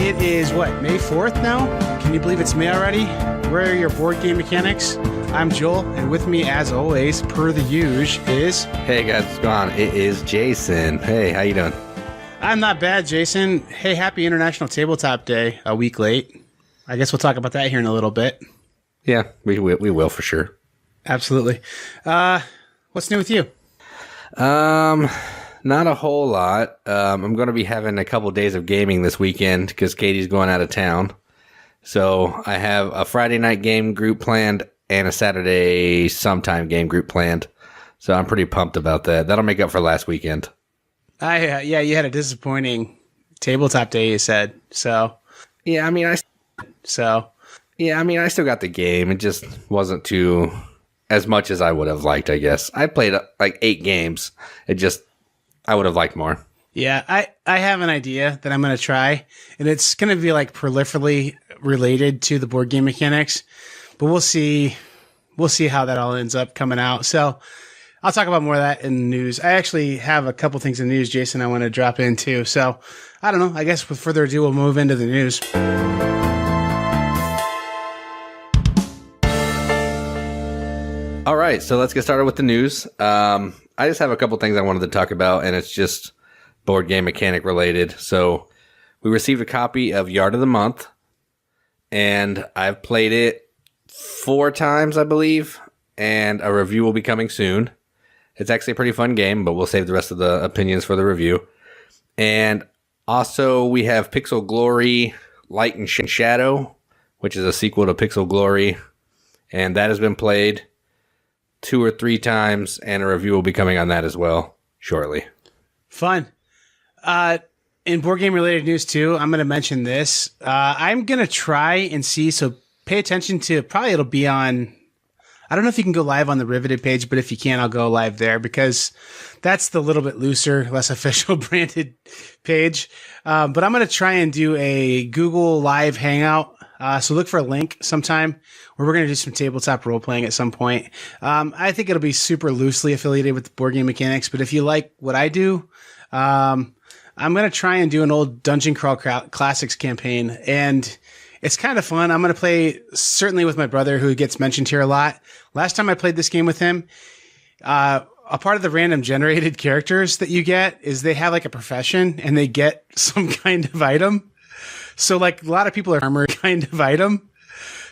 It is, May 4th now? Can you believe it's May already? Where are your board game mechanics? I'm Joel, and with me, as always, per the usual, is... Hey guys, what's going on? It is Jason. Hey, how you doing? I'm not bad, Jason. Hey, happy International Tabletop Day, a week late. I guess we'll talk about that here in a little bit. Yeah, we will for sure. Absolutely. What's new with you? Not a whole lot. I'm going to be having a couple days of gaming this weekend because Katie's going out of town. So I have a Friday night game group planned and a Saturday sometime game group planned. So I'm pretty pumped about that. That'll make up for last weekend. Yeah, you had a disappointing tabletop day, you said. So yeah, I mean, I still got the game. It just wasn't too as much as I would have liked, I guess. I played like 8 games. I would have liked more. Yeah, I have an idea that I'm going to try, and it's going to be like peripherally related to the board game mechanics, but we'll see how that all ends up coming out. So I'll talk about more of that in the news. I actually have a couple things in the news, Jason, I want to drop in too. So I don't know. I guess with further ado, we'll move into the news. All right, so let's get started with the news. I just have a couple things I wanted to talk about, and it's just board game mechanic related. So we received a copy of Yard of the Month, and I've played it 4 times, I believe, and a review will be coming soon. It's actually a pretty fun game, but we'll save the rest of the opinions for the review. And also we have Pixel Glory Light and Shadow, which is a sequel to Pixel Glory, and that has been played 2 or 3 times, and a review will be coming on that as well shortly. Fun. In board game related news too, I'm going to mention this. I'm going to try and see, so pay attention to, probably it'll be on, I don't know if you can go live on the Riveted page, but if you can, I'll go live there because that's the little bit looser, less official branded page. But I'm going to try and do a Google Live Hangout. So look for a link sometime where we're going to do some tabletop role playing at some point. I think it'll be super loosely affiliated with the board game mechanics, but if you like what I do, I'm going to try and do an old Dungeon Crawl Classics campaign, and it's kind of fun. I'm going to play certainly with my brother who gets mentioned here a lot. Last time I played this game with him, a part of the random generated characters that you get is they have like a profession and they get some kind of item. So like a lot of people are farmer kind of item.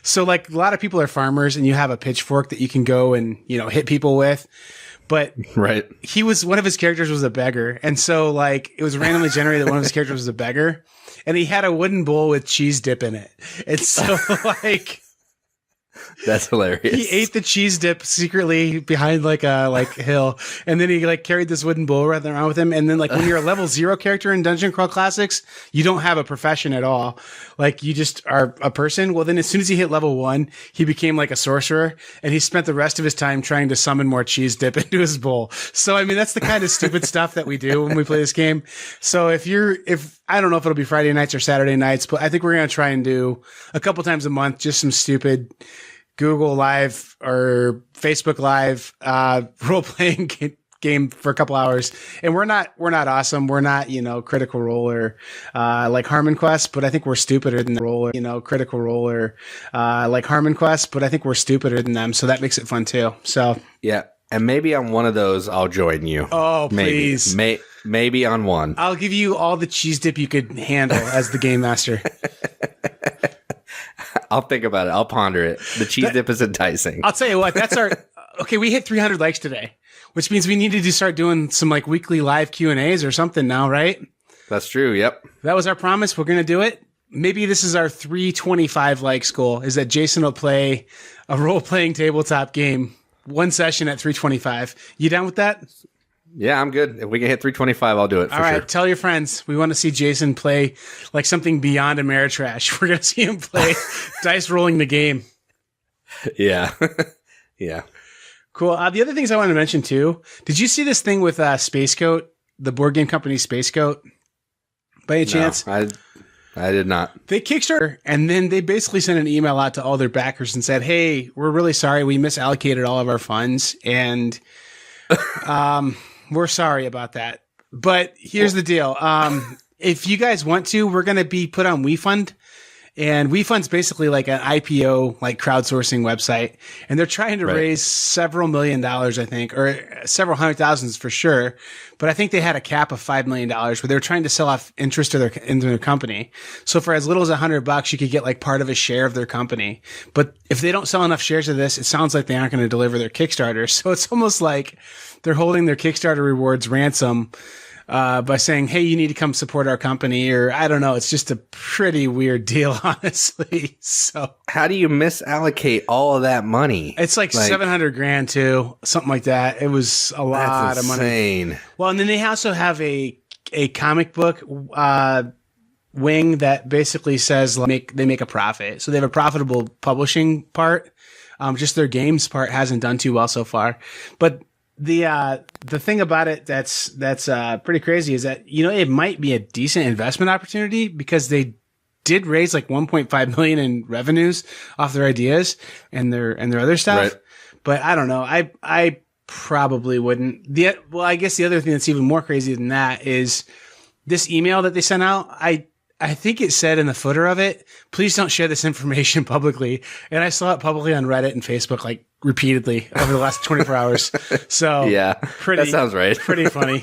So like a lot of people are farmers and you have a pitchfork that you can go and, hit people with. But right. One of his characters was a beggar. And so like it was randomly generated that one of his characters was a beggar, and he had a wooden bowl with cheese dip in it. And so like that's hilarious. He ate the cheese dip secretly behind like a hill, and then he like carried this wooden bowl around with him. And then like when you're a level 0 character in Dungeon Crawl Classics, you don't have a profession at all. Like you just are a person. Well, then as soon as he hit level 1, he became like a sorcerer, and he spent the rest of his time trying to summon more cheese dip into his bowl. So I mean, that's the kind of stupid stuff that we do when we play this game. So if I don't know if it'll be Friday nights or Saturday nights, but I think we're going to try and do a couple times a month, just some stupid Google Live or Facebook Live role-playing game for a couple hours. And we're not awesome. We're not, Critical Role or like Harmon Quest, but I think we're stupider than the role, Critical Role or like Harmon Quest, but I think we're stupider than them. So that makes it fun too. So yeah. And maybe on one of those I'll join you. Oh, please. Maybe on one. I'll give you all the cheese dip you could handle as the game master. I'll think about it. I'll ponder it. The cheese dip is enticing. I'll tell you what, okay, we hit 300 likes today, which means we need to start doing some like weekly live Q&As or something now, right? That's true. Yep. That was our promise. We're going to do it. Maybe this is our 325 likes goal, is that Jason will play a role-playing tabletop game, one session at 325. You down with that? Yeah, I'm good. If we can hit 325, I'll do it for sure. All right, tell your friends. We want to see Jason play like something beyond Ameritrash. We're going to see him play dice rolling the game. Yeah. Yeah. Cool. The other things I want to mention too, did you see this thing with Space Coat, the board game company Space Coat, by any chance? I did not. They Kickstarter, and then they basically sent an email out to all their backers and said, hey, we're really sorry. We misallocated all of our funds, and we're sorry about that. But here's the deal. if you guys want to, we're going to be put on WeFund. And WeFund's basically like an IPO, like crowdsourcing website. And they're trying to raise several $1 million, I think, or several $100,000 for sure. But I think they had a cap of $5 million where they were trying to sell off interest in their company. So for as little as $100, you could get like part of a share of their company. But if they don't sell enough shares of this, it sounds like they aren't going to deliver their Kickstarter. So it's almost like they're holding their Kickstarter rewards ransom by saying, hey, you need to come support our company, or I don't know. It's just a pretty weird deal, honestly. So how do you misallocate all of that money? It's like 700 grand too, something like that. It was a lot of money. Insane. Well, and then they also have a comic book wing that basically says they make a profit. So they have a profitable publishing part. Just their games part hasn't done too well so far, but the thing about it that's pretty crazy is that, you know, it might be a decent investment opportunity because they did raise like 1.5 million in revenues off their ideas and their other stuff. Right. But I don't know. I probably wouldn't. Well, I guess the other thing that's even more crazy than that is this email that they sent out. I think it said in the footer of it, please don't share this information publicly. And I saw it publicly on Reddit and Facebook, like repeatedly over the last 24 hours. So yeah, that sounds right. Pretty funny.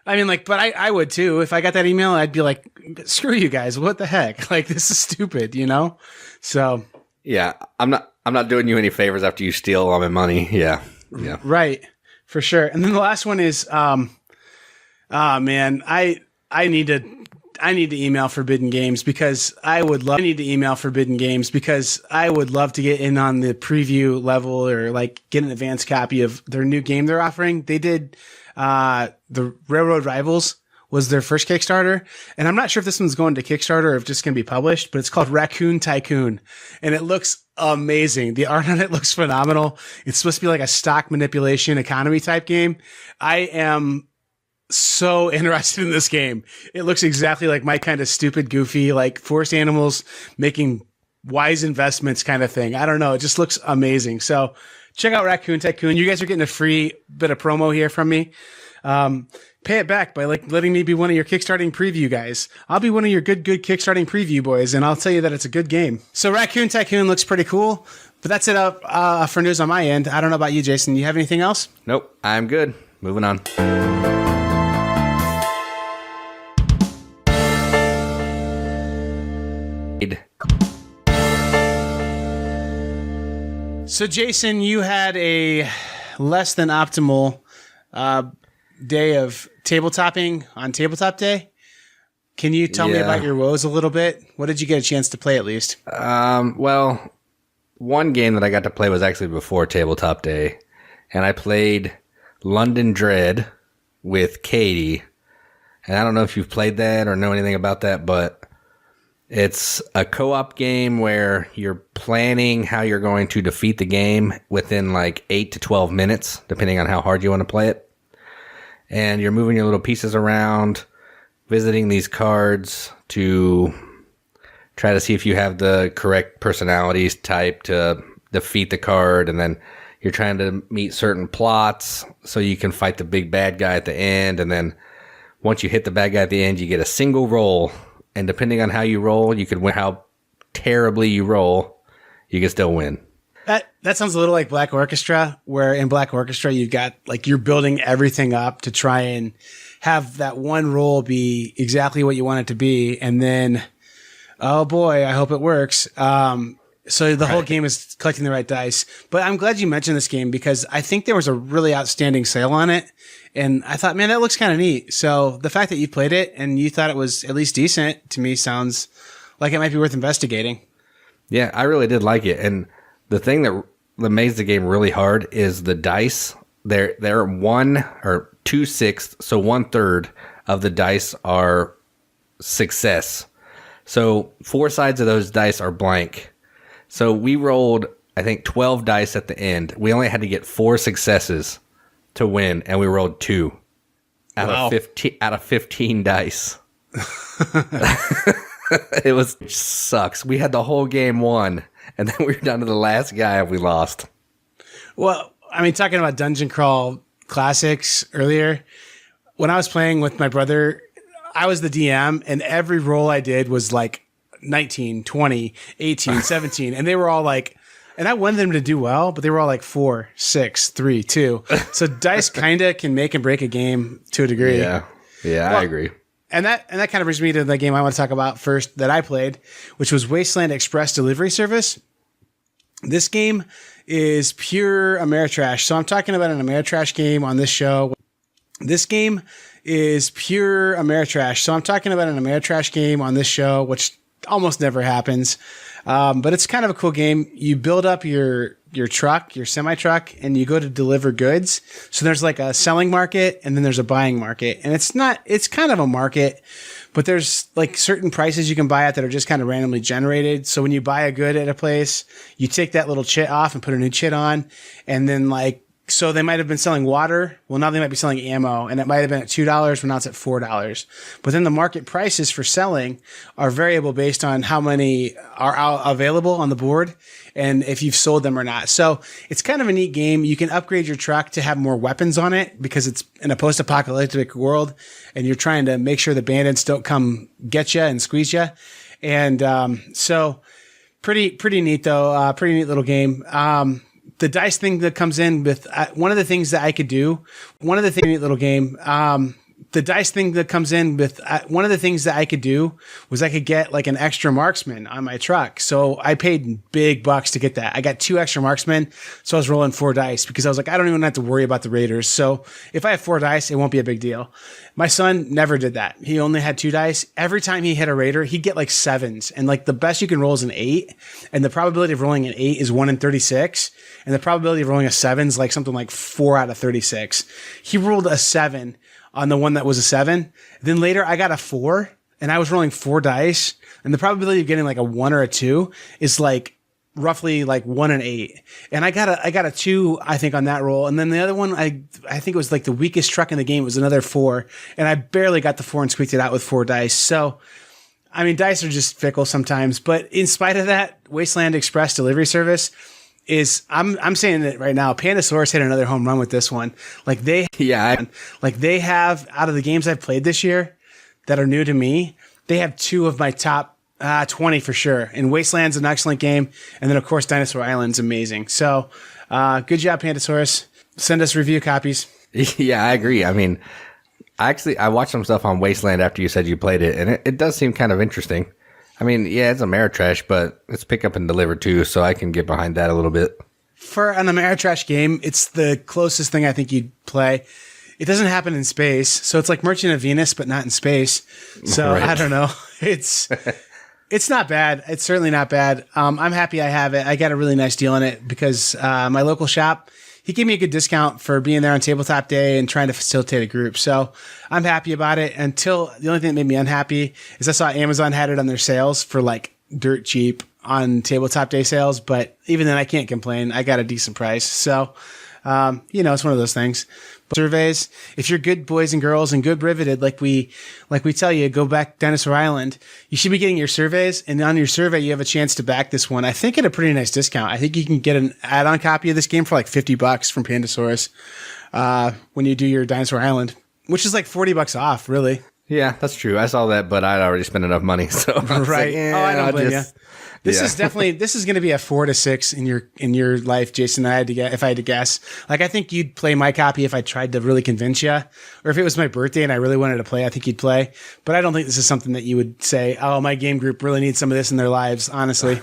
I mean, like, but I would too. If I got that email, I'd be like, screw you guys. What the heck? Like, this is stupid, you know? So yeah, I'm not doing you any favors after you steal all my money. Yeah. Yeah. Right. For sure. And then the last one is, man, I need to email Forbidden Games because I would love to get in on the preview level or like get an advanced copy of their new game they're offering. They did, the Railroad Rivals was their first Kickstarter. And I'm not sure if this one's going to Kickstarter or if it's just going to be published, but it's called Raccoon Tycoon and it looks amazing. The art on it looks phenomenal. It's supposed to be like a stock manipulation economy type game. I am so interested in this game. It looks exactly like my kind of stupid, goofy, like forced animals making wise investments kind of thing. I don't know. It just looks amazing. So check out Raccoon Tycoon. You guys are getting a free bit of promo here from me. Pay it back by like letting me be one of your Kickstarting preview guys. I'll be one of your good Kickstarting preview boys, and I'll tell you that it's a good game. So Raccoon Tycoon looks pretty cool, but that's it up for news on my end. I don't know about you, Jason. You have anything else? Nope. I'm good. Moving on. So, Jason, you had a less than optimal day of tabletopping on Tabletop Day. Can you tell me about your woes a little bit? What did you get a chance to play at least? Well, one game that I got to play was actually before Tabletop Day, and I played London Dread with Katie. And I don't know if you've played that or know anything about that, but it's a co-op game where you're planning how you're going to defeat the game within like 8 to 12 minutes, depending on how hard you want to play it. And you're moving your little pieces around, visiting these cards to try to see if you have the correct personalities type to defeat the card. And then you're trying to meet certain plots so you can fight the big bad guy at the end. And then once you hit the bad guy at the end, you get a single roll. And depending on how you roll, you could win. How terribly you roll, you can still win. That sounds a little like Black Orchestra, where in Black Orchestra, you've got like you're building everything up to try and have that one roll be exactly what you want it to be. And then, oh boy, I hope it works. So the whole game is collecting the right dice. But I'm glad you mentioned this game because I think there was a really outstanding sale on it. And I thought, man, that looks kind of neat. So the fact that you played it and you thought it was at least decent to me sounds like it might be worth investigating. Yeah, I really did like it. And the thing that made the game really hard is the dice. They're 1 or 2/6, so 1/3 of the dice are success. So 4 sides of those dice are blank. So we rolled, I think, 12 dice at the end. We only had to get 4 successes to win, and we rolled 2 out of 15 dice. It sucks. We had the whole game won, and then we were down to the last guy and we lost. Well, I mean, talking about Dungeon Crawl Classics earlier, when I was playing with my brother, I was the DM, and every roll I did was like 19, 20, 18, 17, and they were all like, and I wanted them to do well, but they were all like 4, 6, 3, 2. So dice kind of can make and break a game to a degree. Yeah, I agree. And that kind of brings me to the game I want to talk about first that I played, which was Wasteland Express Delivery Service. This game is pure Ameritrash. So I'm talking about an Ameritrash game on this show. This game is pure Ameritrash. So I'm talking about an Ameritrash game on this show, which almost never happens. But it's kind of a cool game. You build up your truck, your semi-truck, and you go to deliver goods. So there's like a selling market and then there's a buying market. And it's kind of a market, but there's like certain prices you can buy at that are just kind of randomly generated. So when you buy a good at a place, you take that little chit off and put a new chit on. And then so they might have been selling water. Well, now they might be selling ammo, and it might have been at $2, but now it's at $4. But then the market prices for selling are variable based on how many are available on the board and if you've sold them or not. So it's kind of a neat game. You can upgrade your truck to have more weapons on it because it's in a post-apocalyptic world, and you're trying to make sure the bandits don't come get you and squeeze you. And so pretty neat though. Pretty neat little game. The dice thing that comes in with one of the things that I could do, little game. The dice thing that comes in with one of the things that I could do was I could get like an extra marksman on my truck. So I paid big bucks to get that. I got 2 extra marksmen. So I was rolling 4 dice because I was like, I don't even have to worry about the raiders. So if I have 4 dice, it won't be a big deal. My son never did that. He only had 2 dice. Every time he hit a raider, he'd get like 7s. And like the best you can roll is an 8. And the probability of rolling an 8 is 1 in 36. And the probability of rolling a 7 is like something like 4 out of 36. He rolled a 7 on the one that was a 7. Then later I got a 4 and I was rolling 4 dice. And the probability of getting like a 1 or a 2 is like roughly like 1 in 8. And I got a 2, I think, on that roll. And then the other one, I think it was like the weakest truck in the game, was another 4. And I barely got the 4 and squeaked it out with 4 dice. So, I mean, dice are just fickle sometimes. But in spite of that, Wasteland Express Delivery Service is, I'm saying it right now, Pandasaurus hit another home run with this one. They have, out of the games I've played this year that are new to me, they have 2 of my top 20 for sure. And Wasteland's an excellent game. And then of course Dinosaur Island's amazing. So, good job, Pandasaurus. Send us review copies. Yeah, I agree. I mean, I watched some stuff on Wasteland after you said you played it, and it does seem kind of interesting. I mean, yeah, it's Ameritrash, but it's pick up and deliver too, so I can get behind that a little bit. For an Ameritrash game, it's the closest thing I think you'd play. It doesn't happen in space, so it's like Merchant of Venus, but not in space. So right. I don't know. It's not bad. It's certainly not bad. I'm happy I have it. I got a really nice deal on it because my local shop, he gave me a good discount for being there on tabletop day and trying to facilitate a group. So I'm happy about it, until the only thing that made me unhappy is I saw Amazon had it on their sales for like dirt cheap on tabletop day sales. But even then I can't complain. I got a decent price. So, it's one of those things. But surveys, if you're good boys and girls and good riveted, like we tell you, go back Dinosaur Island, you should be getting your surveys. And on your survey, you have a chance to back this one. I think at a pretty nice discount. I think you can get an add-on copy of this game for like $50 from Pandasaurus, when you do your Dinosaur Island, which is like $40 off, really. Yeah, that's true. I saw that, but I'd already spent enough money. So right. Like, I don't blame you. This is going to be a 4 to 6 in your life, Jason. If I had to guess, like, I think you'd play my copy if I tried to really convince you, or if it was my birthday and I really wanted to play, I think you'd play. But I don't think this is something that you would say, oh, my game group really needs some of this in their lives, honestly.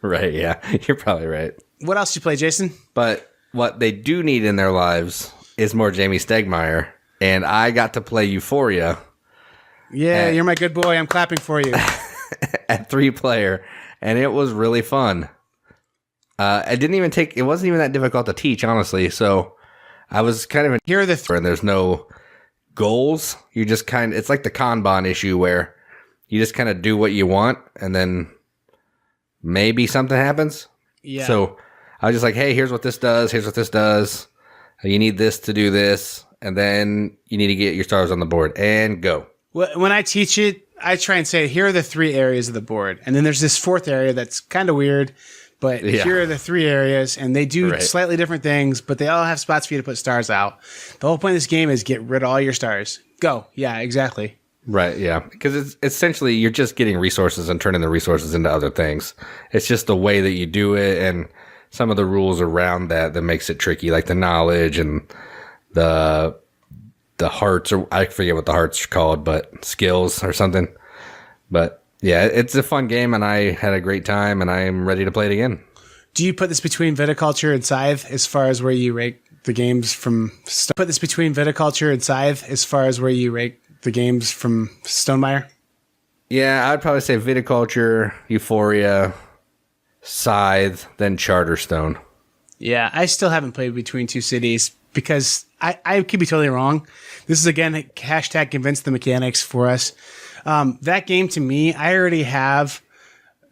Right. Yeah, you're probably right. What else do you play, Jason? But what they do need in their lives is more Jamie Stegmaier, and I got to play Euphoria. Yeah, you're my good boy. I'm clapping for you. At 3-player. And it was really fun. It wasn't even that difficult to teach, honestly. So I was kind of here are the and there's no goals. You just it's like the Kanban issue where you just kind of do what you want and then maybe something happens. Yeah. So I was just like, hey, here's what this does. Here's what this does. You need this to do this. And then you need to get your stars on the board and go. When I teach it, I try and say, here are the 3 areas of the board. And then there's this 4th area that's kind of weird, but here are the 3 areas, and they do slightly different things, but they all have spots for you to put stars out. The whole point of this game is get rid of all your stars. Go. Yeah, exactly. Right, yeah. Because it's essentially you're just getting resources and turning the resources into other things. It's just the way that you do it and some of the rules around that makes it tricky, like the knowledge and the hearts, or I forget what the hearts are called, but skills or something. But yeah, it's a fun game, and I had a great time, and I am ready to play it again. Do you put this between Viticulture and Scythe as far as where you rank the games from? Put this between Viticulture and Scythe as far as where you rank the games from Stonemaier? Yeah, I'd probably say Viticulture, Euphoria, Scythe, then Charterstone. Yeah, I still haven't played Between Two Cities because I could be totally wrong. This is, again, hashtag convince the mechanics for us. That game, to me, I already have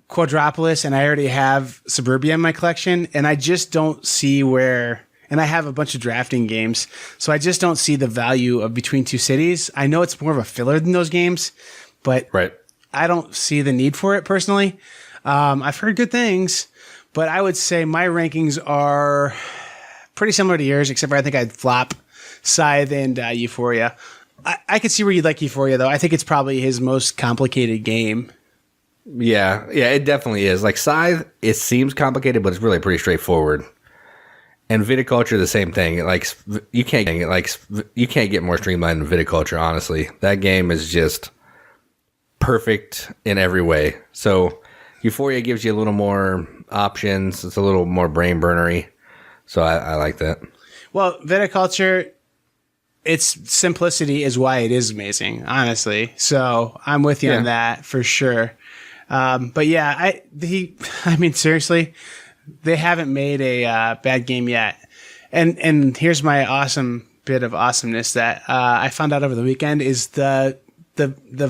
Quadropolis and I already have Suburbia in my collection, and I just don't see where... And I have a bunch of drafting games, so I just don't see the value of Between Two Cities. I know it's more of a filler than those games, but right. I don't see the need for it personally. I've heard good things, but I would say my rankings are pretty similar to yours, except for I think I'd flop Scythe and Euphoria. I could see where you'd like Euphoria, though. I think it's probably his most complicated game. Yeah, it definitely is. Like Scythe, it seems complicated, but it's really pretty straightforward. And Viticulture, the same thing. You can't get more streamlined than Viticulture. Honestly, that game is just perfect in every way. So Euphoria gives you a little more options. It's a little more brain burnery. So I like that. Well, Viticulture, its simplicity is why it is amazing. Honestly, so I'm with you on that for sure. But yeah, I mean, seriously. They haven't made a bad game yet. And here's my awesome bit of awesomeness that I found out over the weekend is the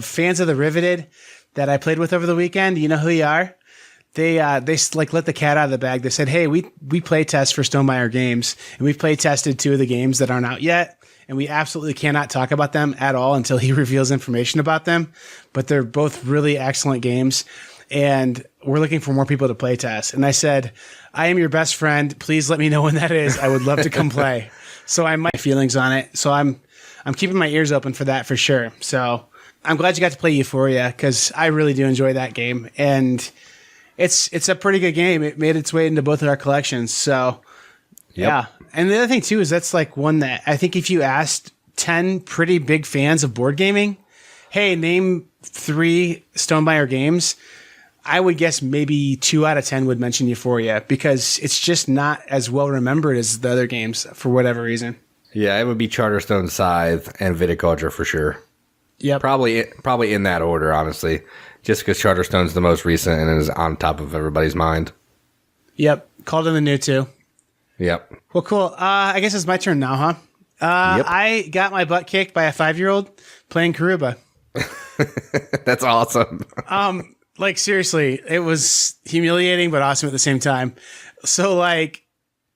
fans of the Riveted that I played with over the weekend. You know who you are? They like let the cat out of the bag. They said, "Hey, we play test for Stonemaier games, and we've play tested 2 of the games that aren't out yet, and we absolutely cannot talk about them at all until he reveals information about them. But they're both really excellent games." And we're looking for more people to play test. And I said, I am your best friend. Please let me know when that is. I would love to come play. So I might feelings on it. So I'm keeping my ears open for that for sure. So I'm glad you got to play Euphoria because I really do enjoy that game. And it's a pretty good game. It made its way into both of our collections. So yeah. And the other thing too is that's like one that I think if you asked 10 pretty big fans of board gaming, hey, name 3 Stonemaier games, I would guess maybe 2 out of 10 would mention Euphoria because it's just not as well remembered as the other games for whatever reason. Yeah, it would be Charterstone, Scythe, and Viticulture for sure. Yeah, probably in that order, honestly, just because Charterstone's the most recent and is on top of everybody's mind. Yep, called in the new too. Yep. Well, cool. I guess it's my turn now, huh? Yep. I got my butt kicked by a 5-year-old playing Karuba. That's awesome. Like, seriously, it was humiliating, but awesome at the same time. So, like,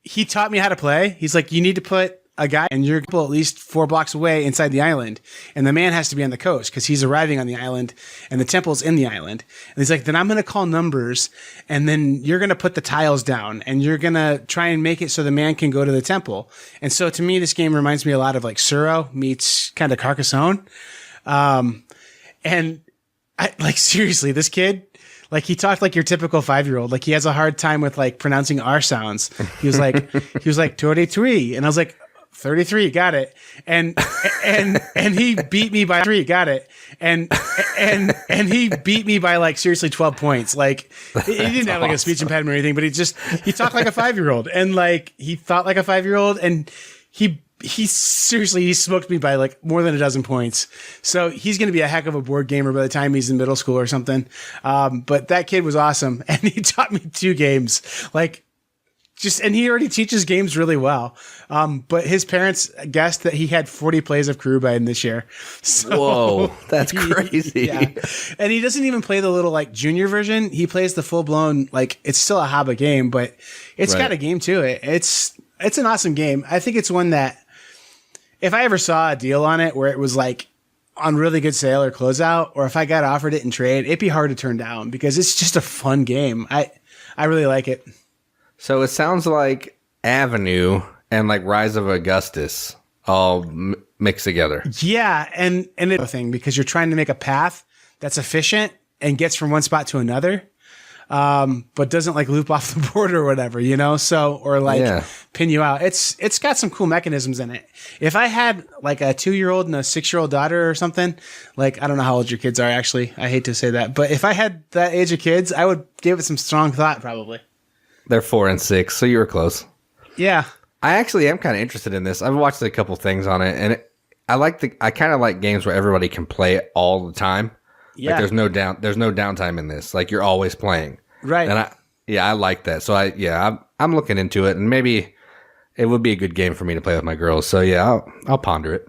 he taught me how to play. He's like, you need to put a guy and you're at least 4 blocks away inside the island. And the man has to be on the coast because he's arriving on the island and the temple's in the island. And he's like, then I'm going to call numbers and then you're going to put the tiles down and you're going to try and make it so the man can go to the temple. And so, to me, this game reminds me a lot of, like, Suro meets kind of Carcassonne. And like, seriously, this kid, like, he talked like your typical 5-year-old. Like, he has a hard time with, like, pronouncing R sounds. He was like 23. And I was like, 33, got it. And he beat me by 3, got it. And he beat me by, like, seriously 12 points. Like, he didn't have like a speech impediment or anything, but he talked like a 5-year-old and, like, he thought like a 5-year-old and he smoked me by, like, more than a dozen points. So he's going to be a heck of a board gamer by the time he's in middle school or something. But that kid was awesome. And he taught me 2 games, like, and he already teaches games really well. But his parents guessed that he had 40 plays of Karuba in this year. So whoa, that's crazy. Yeah. And he doesn't even play the little, like, junior version. He plays the full blown, like, it's still a Habba game, but it's got a game to it. It's an awesome game. I think it's one that, if I ever saw a deal on it where it was, like, on really good sale or closeout, or if I got offered it in trade, it'd be hard to turn down because it's just a fun game. I really like it. So it sounds like Avenue and, like, Rise of Augustus all mixed together. Yeah, and it's a thing because you're trying to make a path that's efficient and gets from one spot to another, but doesn't like loop off the board or whatever, So or like pin you out. It's got some cool mechanisms in it. If I had like a 2-year-old and a 6-year-old daughter or something, like I don't know how old your kids are actually. I hate to say that, but if I had that age of kids, I would give it some strong thought probably. They're 4 and 6, so you were close. Yeah. I actually am kind of interested in this. I've watched a couple things on it, and I kind of like games where everybody can play it all the time. Yeah. Like there's no downtime in this. Like you're always playing. Right. And I like that. So I'm looking into it, and maybe it would be a good game for me to play with my girls. So yeah, I'll ponder it.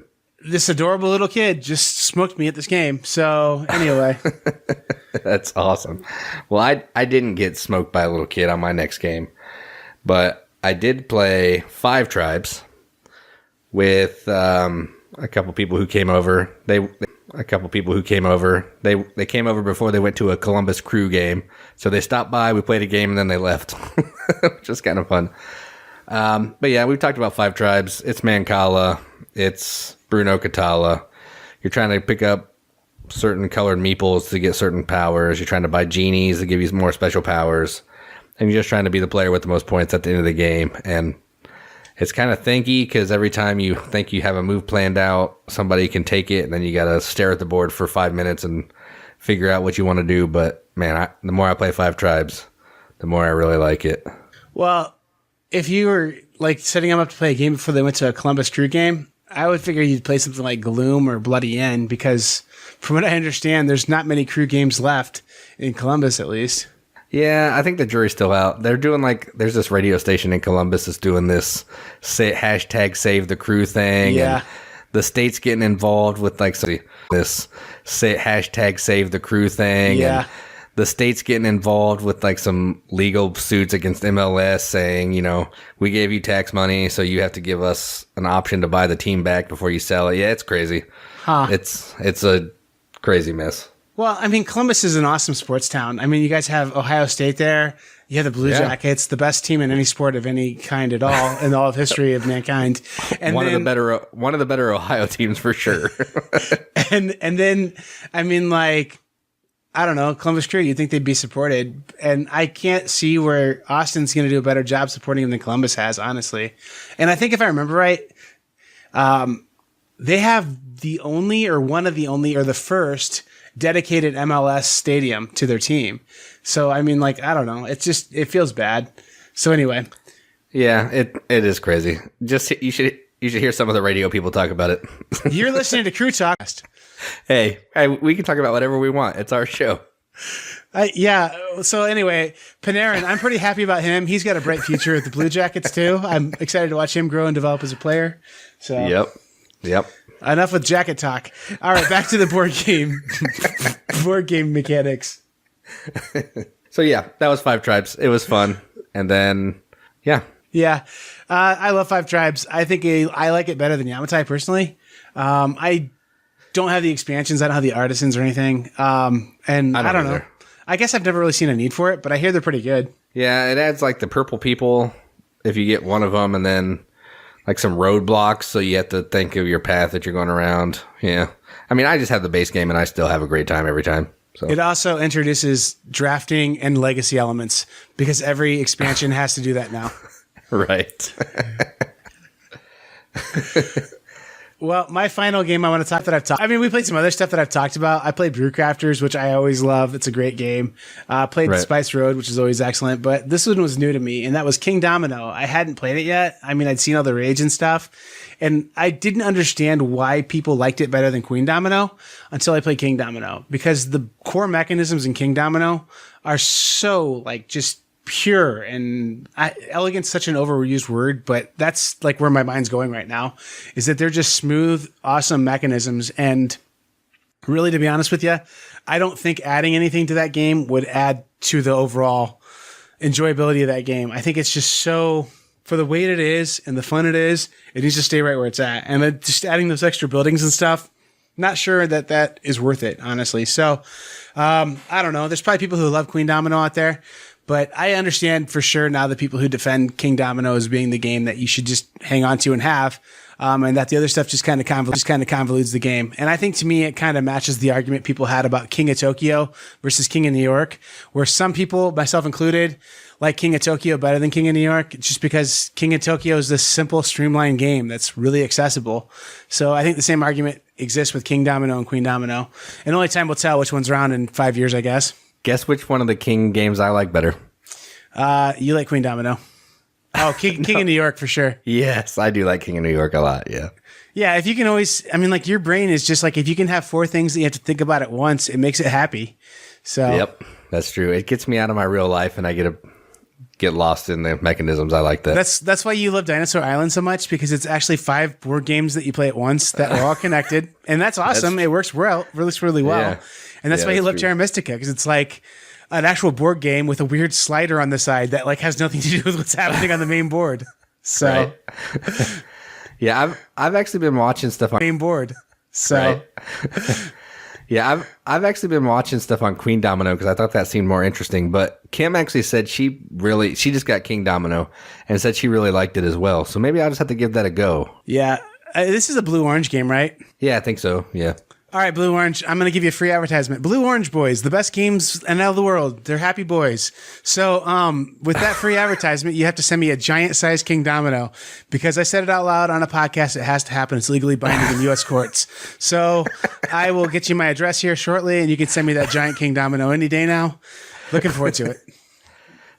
This adorable little kid just smoked me at this game. So anyway. That's awesome. Well, I didn't get smoked by a little kid on my next game, but I did play 5 Tribes with a couple people who came over. They came over before they went to a Columbus Crew game. So they stopped by, we played a game, and then they left, which is kind of fun. But yeah, we've talked about 5 Tribes. It's Mancala. It's Bruno Catala. You're trying to pick up certain colored meeples to get certain powers. You're trying to buy genies to give you more special powers. And you're just trying to be the player with the most points at the end of the game. And it's kind of thinky because every time you think you have a move planned out, somebody can take it, and then you got to stare at the board for 5 minutes and figure out what you want to do. But man, the more I play 5 Tribes, the more I really like it. Well, if you were like setting them up to play a game before they went to a Columbus Crew game, I would figure you'd play something like Gloom or Bloody End because from what I understand, there's not many Crew games left in Columbus, at least. Yeah, I think the jury's still out. They're doing there's this radio station in Columbus that's doing this hashtag save the crew thing. Yeah. And the state's getting involved with this hashtag save the crew thing. Yeah. And the state's getting involved with some legal suits against MLS saying, we gave you tax money, so you have to give us an option to buy the team back before you sell it. Yeah, it's crazy. Huh. It's a crazy mess. Well, I mean, Columbus is an awesome sports town. I mean, you guys have Ohio State there. You have the Blue Jackets, the best team in any sport of any kind at all in all of history of mankind. And one of the better Ohio teams for sure. and then, I mean, I don't know, Columbus Crew, you'd think they'd be supported. And I can't see where Austin's going to do a better job supporting them than Columbus has, honestly. And I think if I remember right, they have the only or one of the only or the first dedicated MLS stadium to their team. So, I mean, I don't know. It feels bad. So anyway. Yeah, it is crazy. Just, you should hear some of the radio people talk about it. You're listening to Crew Talk. Hey, we can talk about whatever we want. It's our show. Yeah. So anyway, Panarin, I'm pretty happy about him. He's got a bright future with the Blue Jackets too. I'm excited to watch him grow and develop as a player. So Yep. Enough with jacket talk. All right, back to the board game. Board game mechanics. So yeah, that was 5 Tribes. It was fun. And then, yeah. Yeah. I love 5 Tribes. I think I like it better than Yamatai personally. I don't have the expansions. I don't have the artisans or anything. And I don't know. I guess I've never really seen a need for it, but I hear they're pretty good. Yeah, it adds the purple people if you get one of them, and then some roadblocks, so you have to think of your path that you're going around. Yeah. I mean, I just have the base game, and I still have a great time every time. So it also introduces drafting and legacy elements because every expansion has to do that now. Right. Well, my final game I want to talk that I've talked. I mean, we played some other stuff that I've talked about. I played Brewcrafters, which I always love. It's a great game. Played Spice Road, which is always excellent. But this one was new to me, and that was King Domino. I hadn't played it yet. I mean, I'd seen all the rage and stuff, and I didn't understand why people liked it better than Queen Domino until I played King Domino, because the core mechanisms in King Domino are so just pure, and elegant's such an overused word, but that's where my mind's going right now, is that they're just smooth, awesome mechanisms. And really, to be honest with you, I don't think adding anything to that game would add to the overall enjoyability of that game. I think it's just so, for the weight it is and the fun it is, it needs to stay right where it's at. And just adding those extra buildings and stuff, not sure that is worth it, honestly. So, I don't know. There's probably people who love Queen Domino out there. But I understand for sure now the people who defend King Domino as being the game that you should just hang on to and have. And that the other stuff just kind of convolutes the game. And I think to me, it kind of matches the argument people had about King of Tokyo versus King of New York, where some people, myself included, like King of Tokyo better than King of New York, just because King of Tokyo is this simple, streamlined game that's really accessible. So I think the same argument exists with King Domino and Queen Domino. And only time will tell which one's around in 5 years, I guess. Guess which one of the King games I like better? You like Queen Domino. Oh, King of New York for sure. Yes, I do like King of New York a lot, yeah. Yeah, if you can always, I mean, like your brain is just like, if you can have 4 things that you have to think about at once, it makes it happy. So yep, that's true. It gets me out of my real life and I get lost in the mechanisms. I like that. That's why you love Dinosaur Island so much, because it's actually 5 board games that you play at once that are all connected. And that's awesome. It works really well. Yeah. And that's why you love Terra Mystica, because it's like an actual board game with a weird slider on the side that like has nothing to do with what's happening on the main board. So, right. Yeah, I've actually been watching stuff on main board. So, right. Yeah, I've actually been watching stuff on Queen Domino because I thought that seemed more interesting. But Kim actually said she just got King Domino and said she really liked it as well. So maybe I'll just have to give that a go. Yeah, this is a blue-orange game, right? Yeah, I think so. Yeah. All right, Blue Orange, I'm going to give you a free advertisement. Blue Orange Boys, the best games in all the world. They're happy boys. So with that free advertisement, you have to send me a giant-sized King Domino, because I said it out loud on a podcast. It has to happen. It's legally binding in U.S. courts. So I will get you my address here shortly, and you can send me that giant King Domino any day now. Looking forward to it.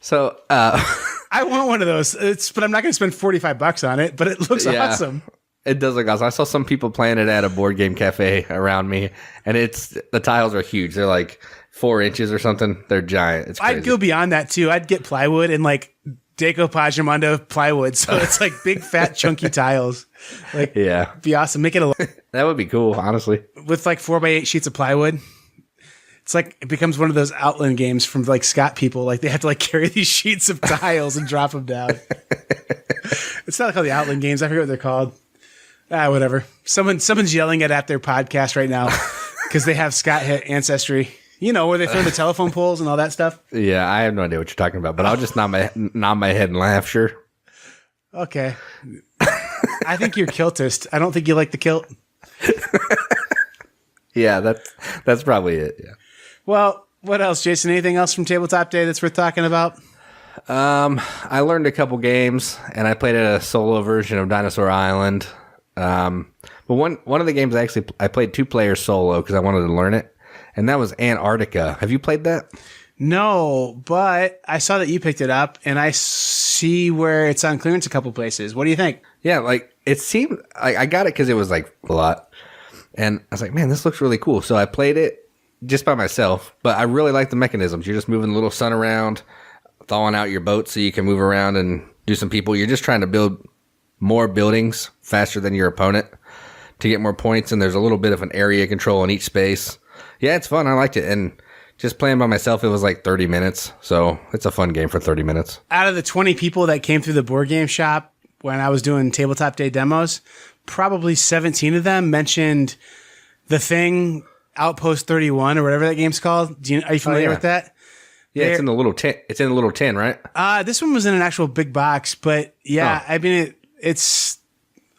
So I want one of those, but I'm not going to spend $45 on it, but it looks awesome. It does look awesome. I saw some people playing it at a board game cafe around me, and the tiles are huge. They're like 4 inches or something. They're giant. It's crazy. I'd go beyond that too. I'd get plywood and like decoupage them onto plywood, so it's like big, fat, chunky tiles. Like, yeah, be awesome. Make it that would be cool, honestly. With like 4x8 sheets of plywood. It's like it becomes one of those Outland games from like Scott people. Like they have to like carry these sheets of tiles and drop them down. It's not called the Outland games. I forget what they're called. Whatever. Someone's yelling at their podcast right now because they have Scott ancestry. You know, where they throw the telephone poles and all that stuff. Yeah, I have no idea what you're talking about, but I'll just nod my head and laugh. Sure. Okay. I think you're kiltist. I don't think you like the kilt. Yeah, that's probably it. Yeah. Well, what else, Jason? Anything else from Tabletop Day that's worth talking about? I learned a couple games, and I played a solo version of Dinosaur Island. But one of the games I played 2-player solo because I wanted to learn it, and that was Antarctica. Have you played that? No, but I saw that you picked it up, and I see where it's on clearance a couple places. What do you think? Yeah, like it seemed I got it because it was like a lot, and I was like, man, this looks really cool. So I played it just by myself, but I really like the mechanisms. You're just moving the little sun around, thawing out your boat so you can move around and do some people. You're just trying to build more buildings faster than your opponent to get more points, and there's a little bit of an area control in each space. Yeah, it's fun. I liked it, and just playing by myself, it was like 30 minutes, so it's a fun game for 30 minutes. Out of the 20 people that came through the board game shop when I was doing Tabletop Day demos, probably 17 of them mentioned The Thing, Outpost 31, or whatever that game's called. Are you familiar with that? Yeah, it's in the little tin. It's in the little tin, right? This one was in an actual big box, but yeah, I mean, it's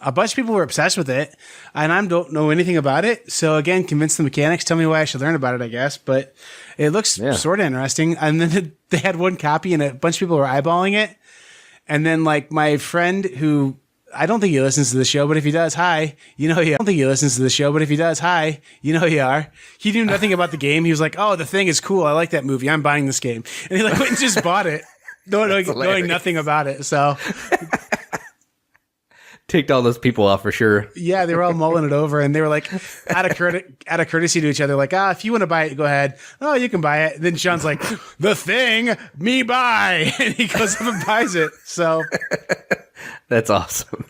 a bunch of people were obsessed with it, and I don't know anything about it. So again, convince the mechanics. Tell me why I should learn about it, I guess. But it looks sort of interesting. And then they had one copy, and a bunch of people were eyeballing it. And then like my friend who, I don't think he listens to the show, but if he does, hi. You know, I don't think he listens to the show, but if he does, hi. You know who you are. He knew nothing about the game. He was like, oh, The Thing is cool. I like that movie. I'm buying this game. And he like went and just bought it, knowing nothing about it. So ticked all those people off for sure. Yeah, they were all mulling it over, and they were like, out of courtesy to each other, like, if you want to buy it, go ahead. Oh, you can buy it. Then Sean's like, The Thing, me buy, and he goes up and buys it. So that's awesome.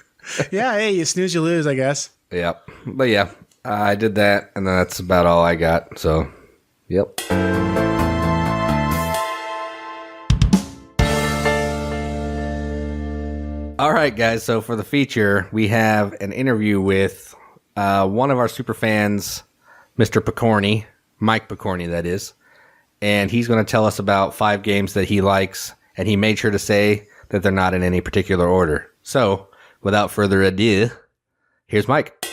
Yeah, hey, you snooze, you lose, I guess. Yep. But yeah, I did that, and that's about all I got. So, yep. All right, guys. So for the feature, we have an interview with one of our super fans, Mr. Pokorny, Mike Pokorny, that is. and he's going to tell us about 5 games that he likes, and he made sure to say that they're not in any particular order. So, without further ado, here's Mike.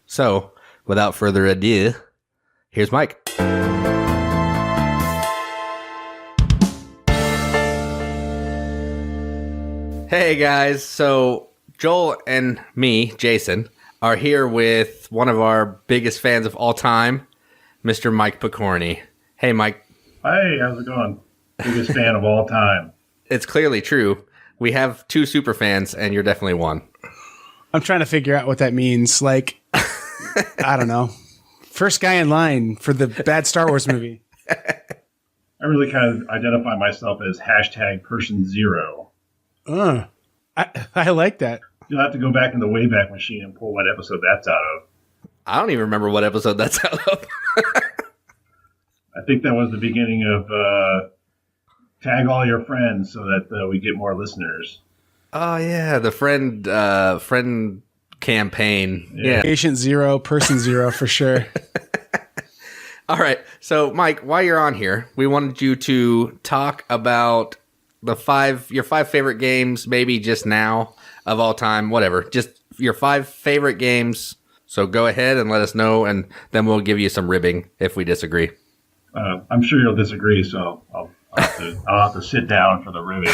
So, without further ado, here's Mike. Hey guys, so Joel and me, Jason, are here with one of our biggest fans of all time, Mr. Mike Pokorny. Hey Mike. Hey, how's it going? Biggest fan of all time. It's clearly true. We have 2 super fans, and you're definitely one. I'm trying to figure out what that means. Like, I don't know. First guy in line for the bad Star Wars movie. I really kind of identify myself as #person0. I like that. You'll have to go back in the Wayback Machine and pull what episode that's out of. I don't even remember what episode that's out of. I think that was the beginning of Tag All Your Friends so that we get more listeners. Oh, yeah, the friend campaign. Yeah. Patient 0, person 0 for sure. All right. So, Mike, while you're on here, we wanted you to talk about your 5 favorite games, maybe just now of all time, whatever. Just your 5 favorite games. So go ahead and let us know, and then we'll give you some ribbing if we disagree. I'm sure you'll disagree, so I'll have to sit down for the ribbing.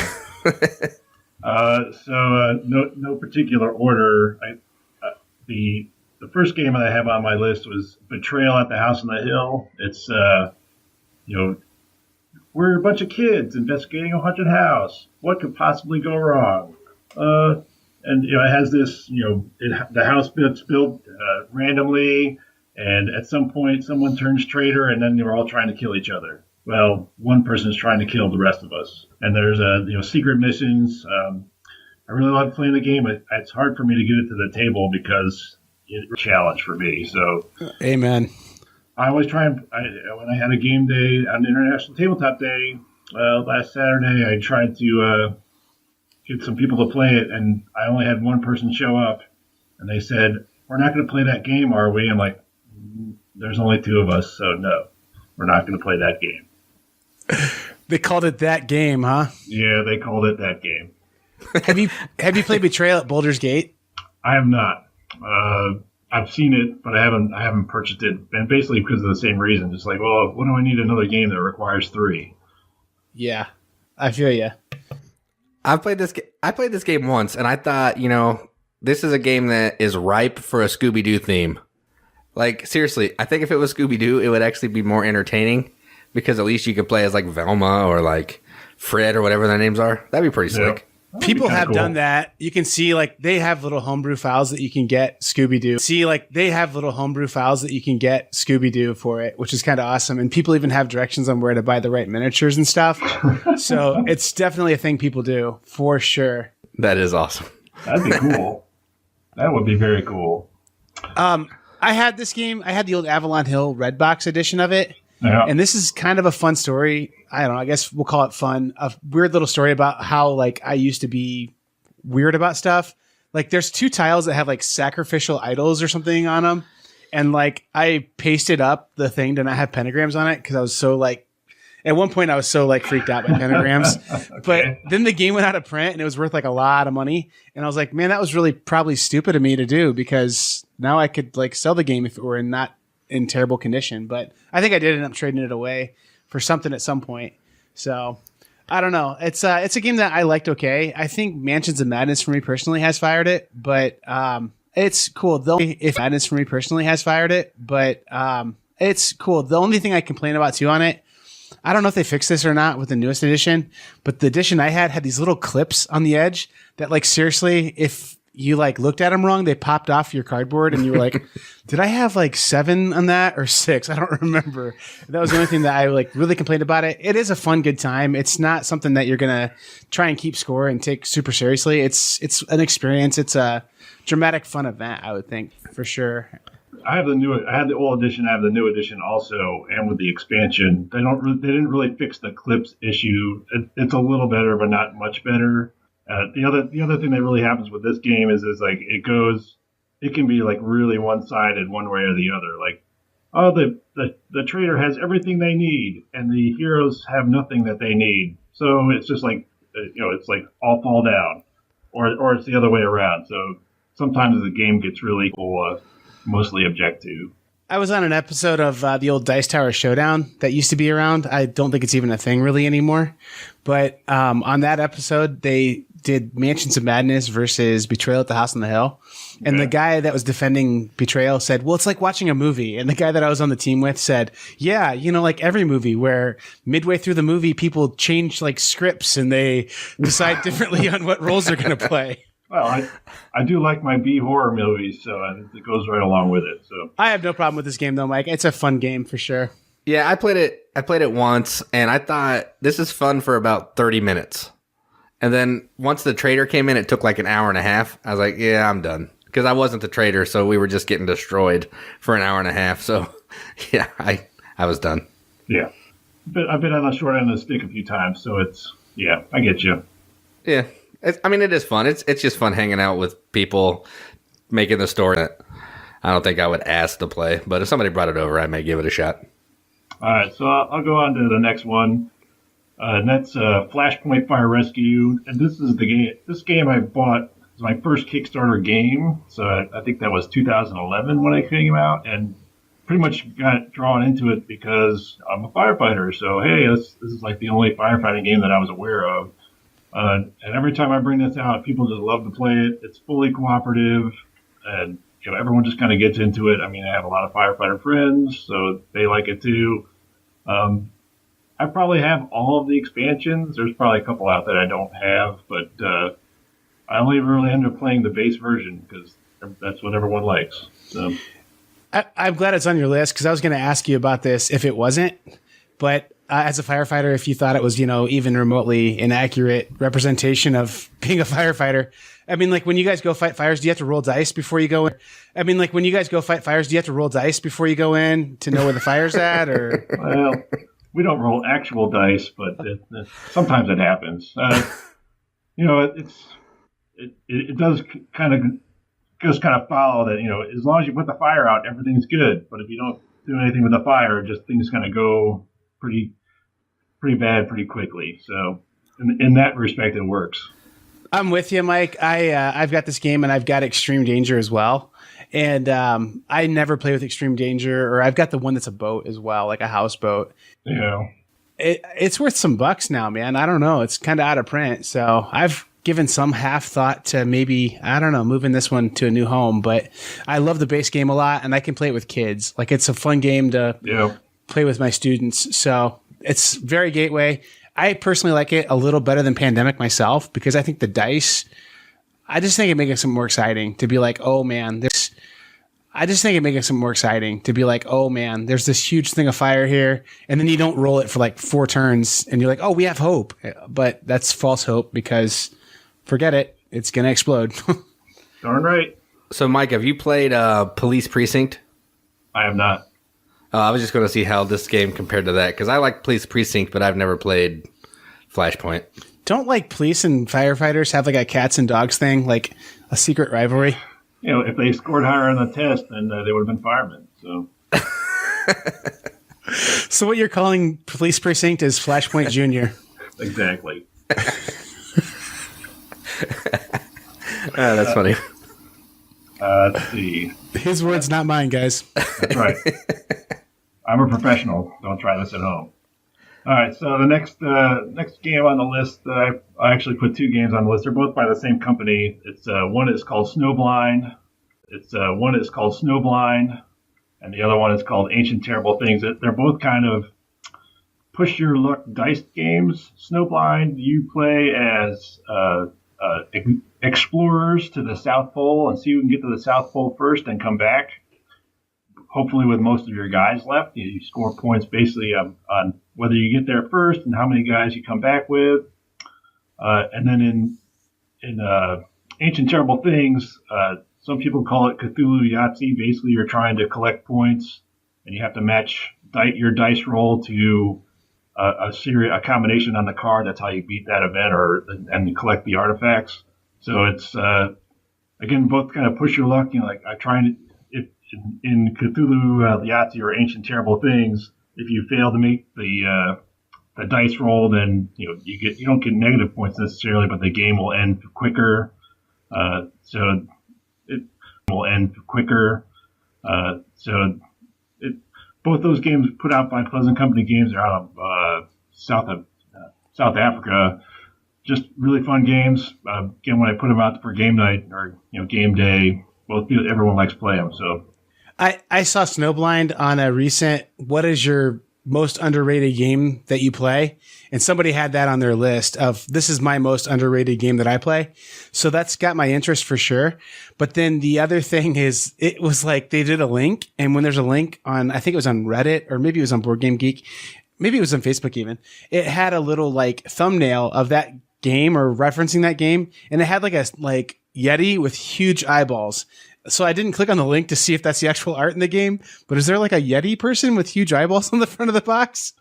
No particular order. The first game that I have on my list was Betrayal at the House on the Hill. It's we're a bunch of kids investigating a haunted house. What could possibly go wrong? And it has this. The house gets built randomly, and at some point, someone turns traitor, and then they're all trying to kill each other. Well, one person is trying to kill the rest of us, and there's secret missions. I really love playing the game. It's hard for me to get it to the table because it's a challenge for me. So, amen. I always try when I had a game day on International Tabletop Day last Saturday, I tried to get some people to play it, and I only had one person show up, and they said, "We're not going to play that game, are we?" I'm like, "There's only 2 of us, so no, we're not going to play that game." They called it that game, huh? Yeah, they called it that game. Have you played Betrayal at Baldur's Gate? I have not. I've seen it, but I haven't purchased it, and basically because of the same reason. Just like, well, what do I need another game that requires 3? Yeah, I feel you. I played this game once, and I thought, this is a game that is ripe for a Scooby-Doo theme. Like, seriously, I think if it was Scooby-Doo, it would actually be more entertaining, because at least you could play as, like, Velma or, like, Fred or whatever their names are. That'd be pretty sick. People have done that. You can see, like, they have little homebrew files that you can get Scooby-Doo. Scooby-Doo for it, which is kind of awesome. And people even have directions on where to buy the right miniatures and stuff. So it's definitely a thing people do, for sure. That is awesome. That'd be cool. That would be very cool. I had this game. I had the old Avalon Hill Redbox edition of it. Yeah. And this is kind of a fun story. I don't know. I guess we'll call it fun. A weird little story about how, like, I used to be weird about stuff. Like, there's 2 tiles that have, like, sacrificial idols or something on them. And, like, I pasted up the thing to not have pentagrams on it because I was so, like, at one point I was so, like, freaked out by pentagrams. Okay. But then the game went out of print and it was worth, like, a lot of money. And I was like, man, that was really probably stupid of me to do because now I could, like, sell the game if it were not in terrible condition. But I think I did end up trading it away for something at some point. So I don't know. It's a game that I liked. Okay. I think Mansions of Madness for me personally has fired it, but it's cool. Madness for me personally has fired it, but it's cool. The only thing I complain about too on it, I don't know if they fixed this or not with the newest edition, but the edition I had these little clips on the edge that, like, seriously, if you, like, looked at them wrong, they popped off your cardboard and you were like, did I have, like, 7 on that or 6? I don't remember. That was the only thing that I, like, really complained about it. It is a fun, good time. It's not something that you're going to try and keep score and take super seriously. It's an experience. It's a dramatic, fun event, I would think, for sure. I had the old edition. I have the new edition also, and with the expansion, they didn't really fix the clips issue. It's a little better, but not much better. The other thing that really happens with this game is like it can be like really one-sided one way or the other. Like oh, the traitor has everything they need, and the heroes have nothing that they need. So it's just like, it's like all fall down, or it's the other way around. So sometimes the game gets really cool, mostly object to. I was on an episode of the old Dice Tower Showdown that used to be around. I don't think it's even a thing really anymore. But on that episode, they did Mansions of Madness versus Betrayal at the House on the Hill. And the guy that was defending Betrayal said, well, it's like watching a movie. And the guy that I was on the team with said, yeah, like every movie where midway through the movie, people change like scripts and they decide differently on what roles they're going to play. Well, I do like my B horror movies, so it goes right along with it. So I have no problem with this game, though, Mike. It's a fun game for sure. Yeah, I played it once, and I thought this is fun for about 30 minutes. And then once the traitor came in, it took like an hour and a half. I was like, yeah, I'm done. Because I wasn't the traitor, so we were just getting destroyed for an hour and a half. So, yeah, I was done. Yeah. But I've been on the short end of the stick a few times, so I get you. Yeah. It is fun. It's just fun hanging out with people, making the story that I don't think I would ask to play. But if somebody brought it over, I may give it a shot. All right, so I'll go on to the next one. And that's Flashpoint Fire Rescue. And this is the game. This game I bought was my first Kickstarter game. So I think that was 2011 when it came out. And pretty much got drawn into it because I'm a firefighter. So, hey, this is like the only firefighting game that I was aware of. And every time I bring this out, people just love to play it. It's fully cooperative, and everyone just kind of gets into it. I mean, I have a lot of firefighter friends, so they like it too. I probably have all of the expansions. There's probably a couple out that I don't have, but I only really end up playing the base version because that's what everyone likes. So I'm glad it's on your list because I was going to ask you about this if it wasn't, but as a firefighter, if you thought it was, even remotely inaccurate representation of being a firefighter. I mean, like when you guys go fight fires, do you have to roll dice before you go in? I mean, like when you guys go fight fires, do you have to roll dice before you go in to know where the fire's at? Or well, we don't roll actual dice, but sometimes it happens. It does kind of follow that. As long as you put the fire out, everything's good. But if you don't do anything with the fire, just things kind of go pretty bad pretty quickly. So in that respect, it works. I'm with you, Mike. I've got this game and I've got Extreme Danger as well. And I never play with Extreme Danger, or I've got the one that's a boat as well, like a houseboat. Yeah. It's worth some bucks now, man. I don't know. It's kind of out of print. So I've given some half thought to maybe, I don't know, moving this one to a new home. But I love the base game a lot, and I can play it with kids. Like, it's a fun game to play with my students. So it's very gateway. I personally like it a little better than Pandemic myself because I think the dice, I just think it makes it more exciting to be like, oh man, there's this huge thing of fire here. And then you don't roll it for like 4 turns and you're like, oh, we have hope. But that's false hope because forget it. It's going to explode. Darn right. So Mike, have you played Police Precinct? I have not. I was just going to see how this game compared to that, because I like Police Precinct, but I've never played Flashpoint. Don't like police and firefighters have like a cats and dogs thing, like a secret rivalry? If they scored higher on the test, then they would have been firemen. So, so what you're calling Police Precinct is Flashpoint Junior. Exactly. That's funny. Let's see. His words, not mine, guys. That's right. I'm a professional. Don't try this at home. All right. So the next game on the list, I actually put 2 games on the list. They're both by the same company. It's one is called Snowblind. And the other one is called Ancient Terrible Things. They're both kind of push your luck dice games. Snowblind, you play as explorers to the South Pole and see who can get to the South Pole first and come back. Hopefully with most of your guys left. You score points basically on whether you get there first and how many guys you come back with. And then in Ancient Terrible Things, some people call it Cthulhu Yahtzee. Basically, you're trying to collect points, and you have to match your dice roll to a combination on the card. That's how you beat that event and collect the artifacts. So it's again both kind of push your luck. Like I'm trying to. in Cthulhu, Yahtzee, or Ancient Terrible Things, if you fail to make the dice roll, then you don't get negative points necessarily, but the game will end quicker. So it will end quicker. Both those games put out by Pleasant Company Games are out of South Africa. Just really fun games. Again, when I put them out for game night or game day, everyone likes to play them. So I saw Snowblind on a recent "What is your most underrated game that you play?" and somebody had that on their list of this is my most underrated game that I play. So that's got my interest for sure. But then the other thing is it was like they did a link, and when there's a link on, I think it was on Reddit or maybe it was on Board Game Geek, maybe it was on Facebook even, it had a little like thumbnail of that game or referencing that game, and it had like a Yeti with huge eyeballs. So I didn't click on the link to see if that's the actual art in the game, but is there like a Yeti person with huge eyeballs on the front of the box?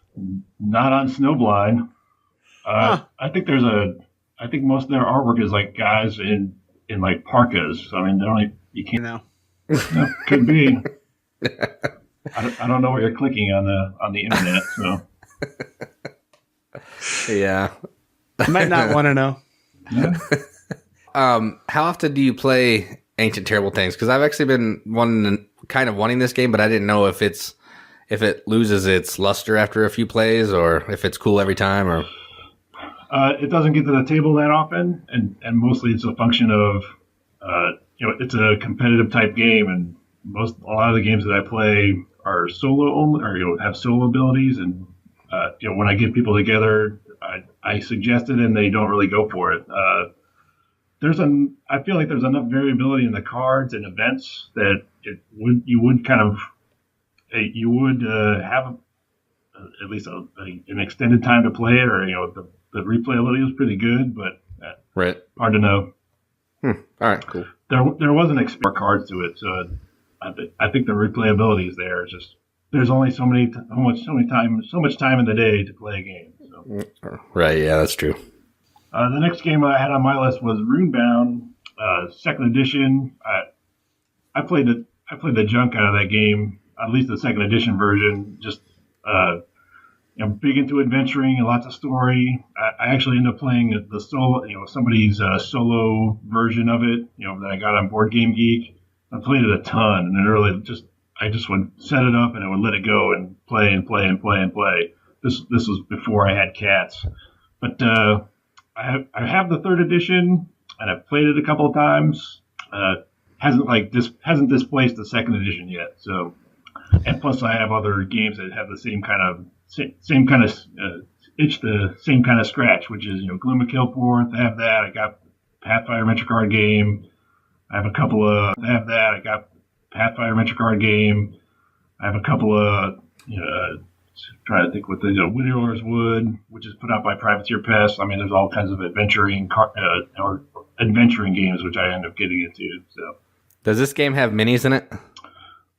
Not on Snowblind. I think I think most of their artwork is like guys in like parkas. I mean, you can't know. Could be. I don't know what you're clicking on the internet, so. Yeah. Might not want to know. Yeah. How often do you play Ancient Terrible Things? Because I've actually been wanting this game, but I didn't know if it loses its luster after a few plays, or if it's cool every time, or. It doesn't get to the table that often, and mostly it's a function of, it's a competitive type game, and a lot of the games that I play are solo only, or have solo abilities, and when I get people together, I suggest it, and they don't really go for it. I feel like there's enough variability in the cards and events that you would have at least an extended time to play it, or the replayability was pretty good, but right, hard to know. All right, cool. There wasn't expert cards to it, so I think the replayability is there. It's just there's only so much time in the day to play a game. So. Right, yeah, that's true. The next game I had on my list was Runebound, second edition. I played the junk out of that game, at least the second edition version. Just big into adventuring and lots of story. I actually ended up playing the solo, somebody's solo version of it, that I got on Board Game Geek. I played it a ton, and I just would set it up and I would let it go and play and play and play and play. This was before I had cats, but I have the third edition and I've played it a couple of times. Hasn't displaced the second edition yet. So, and plus I have other games that have the same kind of itch, the same kind of scratch, which is Gloom of Killforth. I have that. I got Pathfinder Metro Card Game. I have a couple of. I have that. I got Pathfinder Metro Card Game. I have a couple of. Trying to think what the Widower's Wood, which is put out by Privateer Press. I mean, there's all kinds of adventuring games which I end up getting into. So, does this game have minis in it?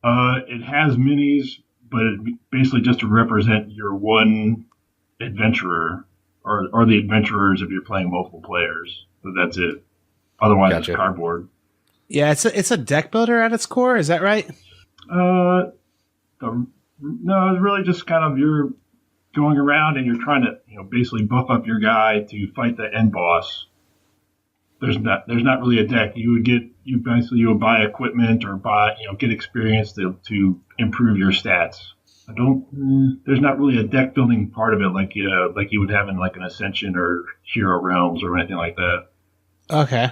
It has minis, but it basically just to represent your one adventurer or the adventurers if you're playing multiple players. So that's it. Otherwise, It's cardboard. Yeah, it's a deck builder at its core. Is that right? No, it's really just kind of you're going around and you're trying to basically buff up your guy to fight the end boss. There's not really a deck. You would buy equipment or get experience to improve your stats. There's not really a deck building part of it like you would have in like an Ascension or Hero Realms or anything like that. Okay.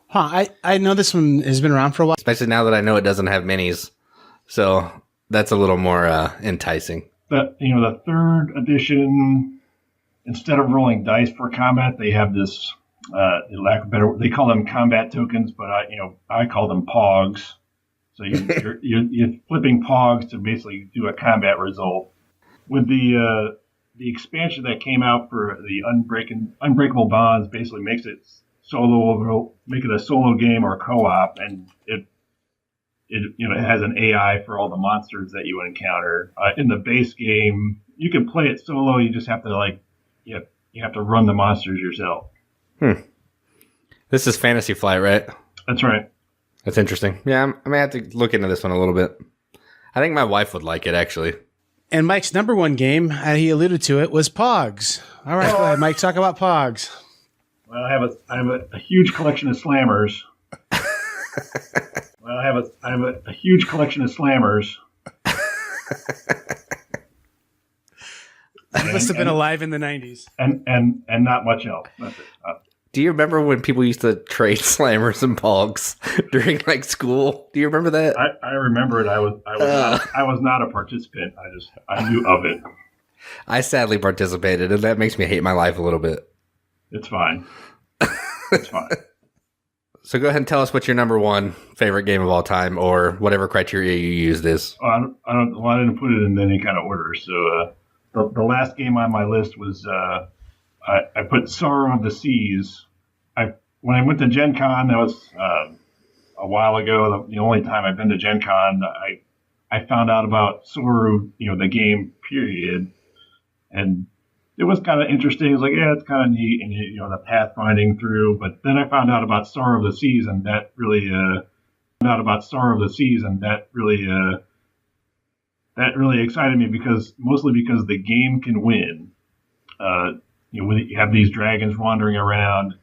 Huh. I know this one has been around for a while. Especially now that I know it doesn't have minis. So that's a little more enticing. The third edition, instead of rolling dice for combat, they have this, lack of better, they call them combat tokens, but I call them pogs. So you're flipping pogs to basically do a combat result. With the expansion that came out for the Unbreakable Bonds, basically makes it make it a solo game or co-op, and it has an AI for all the monsters that you encounter. In the base game, you can play it solo. You just have to you have to run the monsters yourself. This is Fantasy Flight, right? That's right. That's interesting. Yeah, I may have to look into this one a little bit. I think my wife would like it, actually. And Mike's number one game, he alluded to it, was Pogs. All right, go ahead, Mike. Talk about Pogs. Well, I have a huge collection of slammers. Well, I have a huge collection of slammers. You must have been alive in the 90s. And not much else. That's it. Do you remember when people used to trade slammers and pogs during like school? Do you remember that? I remember it. I was not a participant. I knew of it. I sadly participated, and that makes me hate my life a little bit. It's fine. It's fine. So go ahead and tell us what your number one favorite game of all time, or whatever criteria you used is. I didn't put it in any kind of order. So the last game on my list was I put Sorrow of the Seas. When I went to Gen Con, that was a while ago. The only time I've been to Gen Con, I found out about Sorrow, the game period, and it was kind of interesting. It was like, yeah, it's kind of neat, and the pathfinding through. But then I found out about Sorrow of the Seas, and that really excited me mostly because the game can win. When you have these dragons wandering around,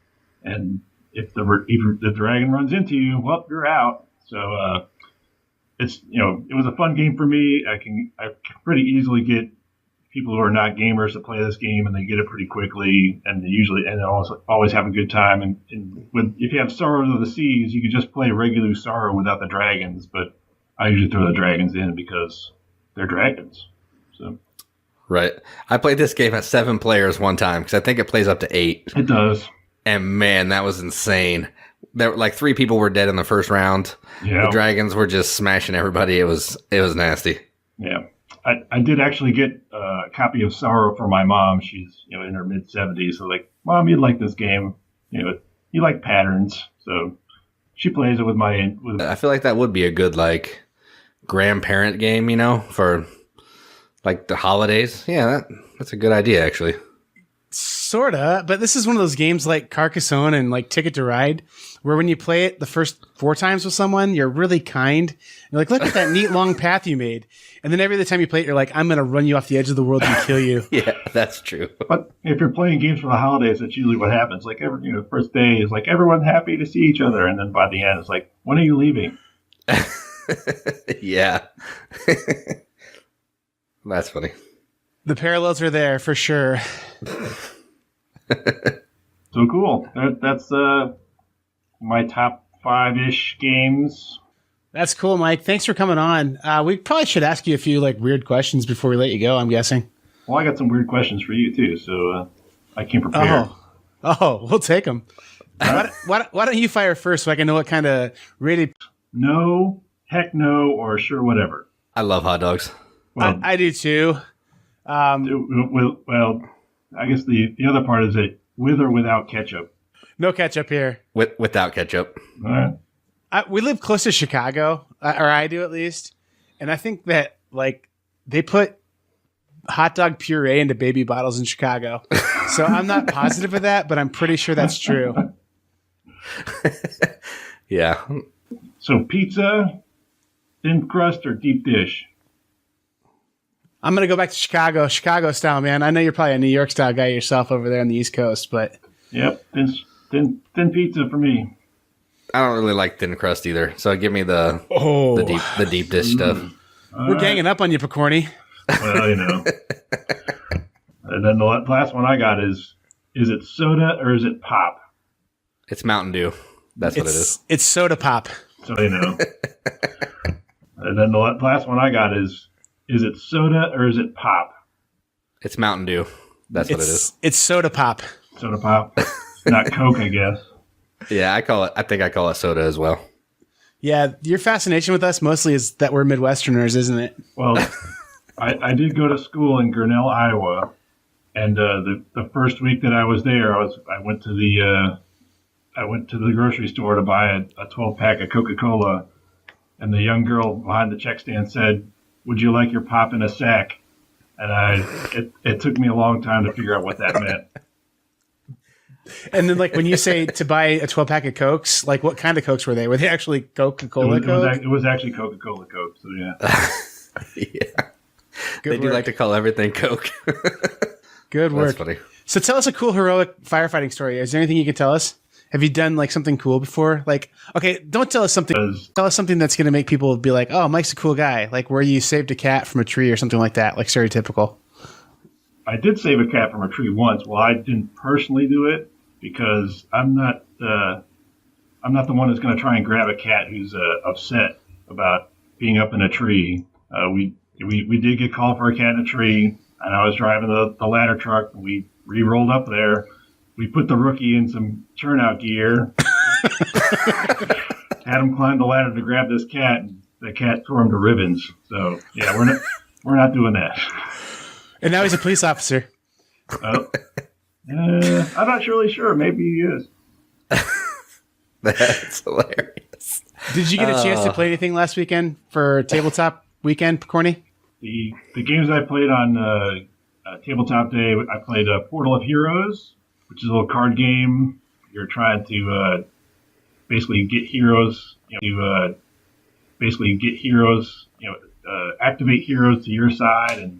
and if the dragon runs into you, well, you're out. So it was a fun game for me. I can pretty easily get people who are not gamers to play this game, and they get it pretty quickly, and they always have a good time. And if you have Sorrows of the Seas, you can just play regular Sorrow without the dragons, but I usually throw the dragons in because they're dragons. So. Right. I played this game at 7 players one time because I think it plays up to 8. It does. And man, that was insane. There like 3 people were dead in the first round. Yeah. The dragons were just smashing everybody. It was nasty. Yeah. I did actually get a copy of Sorrow for my mom. She's in her mid 70s. So like, Mom, you'd like this game. You like patterns. So she plays it with my. I feel like that would be a good like grandparent game. For. Like the holidays? Yeah, that's a good idea, actually. Sorta, but this is one of those games like Carcassonne and like Ticket to Ride, where when you play it the first 4 times with someone, you're really kind. You're like, look at that neat long path you made. And then every other time you play it, you're like, I'm going to run you off the edge of the world and kill you. Yeah, that's true. But if you're playing games for the holidays, that's usually what happens. Like, the first day is like, everyone's happy to see each other. And then by the end, it's like, when are you leaving? Yeah. That's funny. The parallels are there for sure. So cool. That's my top 5-ish games. That's cool, Mike. Thanks for coming on. We probably should ask you a few like weird questions before we let you go, I'm guessing. Well, I got some weird questions for you too, so I came prepared. Oh, we'll take them. Why don't you fire first so I can know what kind of rated? No, heck no, or sure whatever. I love hot dogs. Well, I do too. Well, I guess the other part is that with or without ketchup. No ketchup here. Without ketchup. All right. We live close to Chicago, or I do at least, and I think that like they put hot dog puree into baby bottles in Chicago. So I'm not positive of that, but I'm pretty sure that's true. Yeah. So pizza, thin crust, or deep dish? I'm going to go back to Chicago style, man. I know you're probably a New York style guy yourself over there on the East Coast, but. Yep. Thin pizza for me. I don't really like thin crust either. So give me the deep dish stuff. We're ganging up on you, Pokorny. Well, And then the last one I got is it soda or is it pop? It's Mountain Dew. That's what it is. It's soda pop. So And then the last one I got is it soda or is it pop? It's Mountain Dew. That's what it is. It's soda pop. Soda pop. Not Coke, I guess. Yeah, I think I call it soda as well. Yeah, your fascination with us mostly is that we're Midwesterners, isn't it? Well, I did go to school in Grinnell, Iowa, and the first week that I was there, I went to the grocery store to buy a 12-pack of Coca-Cola, and the young girl behind the check stand said, "Would you like your pop in a sack?" And it took me a long time to figure out what that meant. And then, like, when you say to buy a 12-pack of Cokes, like, what kind of Cokes were they? Were they actually Coca-Cola Coke? It was actually Coca-Cola Coke, so yeah. Yeah. Good They do work. like to call everything Coke. Good work. That's funny. So tell us a cool, heroic firefighting story. Is there anything you can tell us? Have you done, like, something cool before? Like, okay, don't tell us something. Tell us something that's going to make people be like, oh, Mike's a cool guy. Like, where you saved a cat from a tree or something like that, like stereotypical. I did save a cat from a tree once. Well, I didn't personally do it because I'm not the one that's going to try and grab a cat who's upset about being up in a tree. We did get called for a cat in a tree, and I was driving the ladder truck. And we rolled up there. We put the rookie in some turnout gear, had him climb the ladder to grab this cat, and the cat tore him to ribbons. So yeah, we're not doing that. And now he's a police officer. I'm not really sure. Maybe he is. That's hilarious. Did you get a chance to play anything last weekend for tabletop weekend, Pokorny? The games I played on Tabletop Day, I played Portal of Heroes, which is a little card game. You're trying to basically get heroes, activate heroes to your side,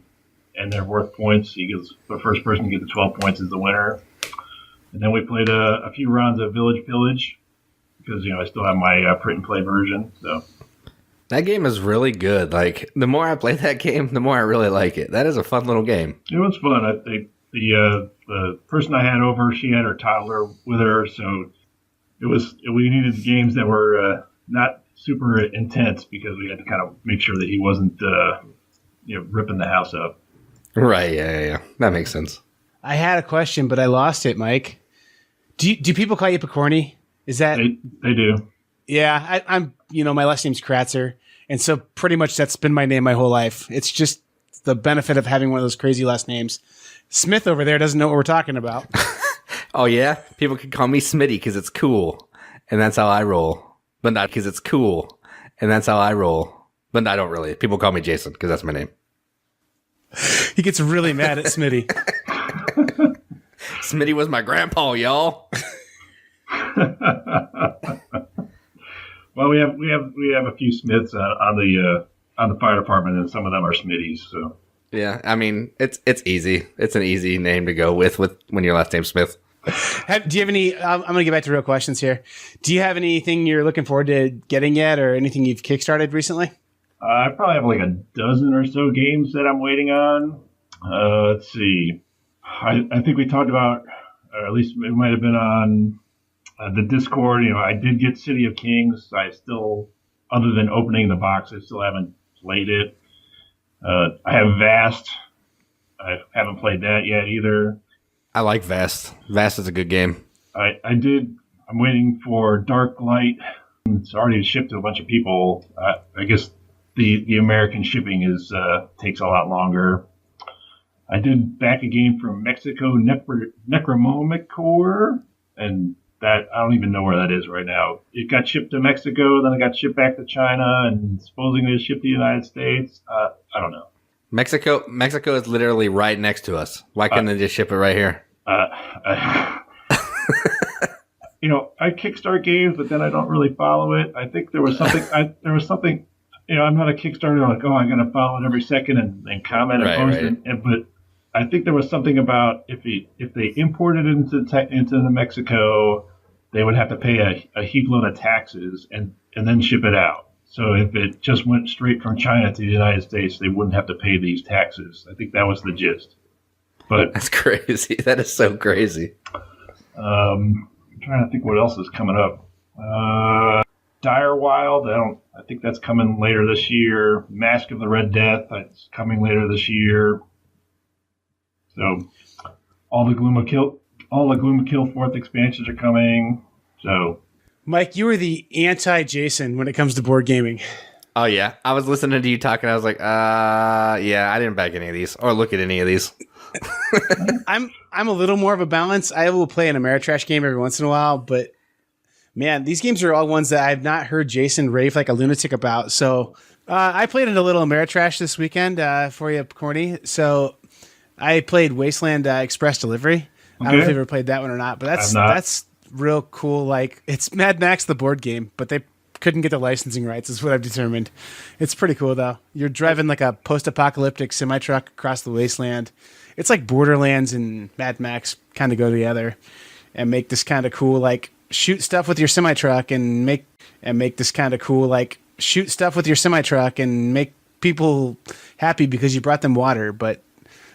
and they're worth points. The first person to get the 12 points is the winner. And then we played a few rounds of Village Pillage because I still have my print and play version. So That game is really good. Like, the more I play that game, the more I really like it. That is a fun little game. it was fun. The person I had over, she had her toddler with her, so we needed games that were not super intense because we had to kind of make sure that he wasn't ripping the house up. Right, yeah. That makes sense. I had a question, but I lost it, Mike. Do people call you Pokorny? Is that They do. Yeah, I'm my last name's Kratzer, and so pretty much that's been my name my whole life. It's just the benefit of having one of those crazy last names. Smith over there doesn't know what we're talking about. Oh, yeah? People can call me Smitty because it's cool, and that's how I roll. But not because it's cool, and that's how I roll. But I don't really. People call me Jason because that's my name. He gets really mad at Smitty. Smitty was my grandpa, y'all. Well, we have a few Smiths on the fire department, and some of them are Smitties. So Yeah, I mean, it's easy. It's an easy name to go with when your last name's Smith. Do you have any? I'm going to get back to real questions here. Do you have anything you're looking forward to getting yet, or anything you've kickstarted recently? I probably have like a dozen or so games that I'm waiting on. Let's see. I think we talked about, or at least it might have been on the Discord. I did get City of Kings. I still, other than opening the box, I still haven't played it. I have Vast. I haven't played that yet either. I like Vast. Vast is a good game. I'm waiting for Dark Light. It's already shipped to a bunch of people. I guess the American shipping takes a lot longer. I did back a game from Mexico, Necromomicor, and that I don't even know where that is right now. It got shipped to Mexico, then it got shipped back to China, and supposedly it shipped to the United States. I don't know. Mexico is literally right next to us. Why couldn't they just ship it right here? I kickstart games, but then I don't really follow it. I think there was something. I'm not a Kickstarter like, I'm going to follow it every second and comment and post it. But I think there was something about if they imported it into Mexico, they would have to pay a heap load of taxes and then ship it out. So if it just went straight from China to the United States, they wouldn't have to pay these taxes. I think that was the gist. But that's crazy. That is so crazy. I'm trying to think what else is coming up. Dire Wild, I think that's coming later this year. Mask of the Red Death, that's coming later this year. So all the Gloom of Kill 4th expansions are coming. So Mike, you were the anti-Jason when it comes to board gaming. Oh yeah, I was listening to you talking. I was like, yeah, I didn't back any of these or look at any of these. I'm a little more of a balance. I will play an Ameritrash game every once in a while, but man, these games are all ones that I've not heard Jason rave like a lunatic about. So I played in a little Ameritrash this weekend for you, Pokorny. So I played Wasteland Express Delivery. I don't know if you've ever played that one or not, but that's real cool. Like, it's Mad Max the board game, but they couldn't get the licensing rights, is what I've determined. It's pretty cool, though. You're driving like a post-apocalyptic semi-truck across the wasteland. It's like Borderlands and Mad Max kind of go together and make this kind of cool, like, shoot stuff with your semi-truck and make this kind of cool, like, shoot stuff with your semi-truck and make people happy because you brought them water, but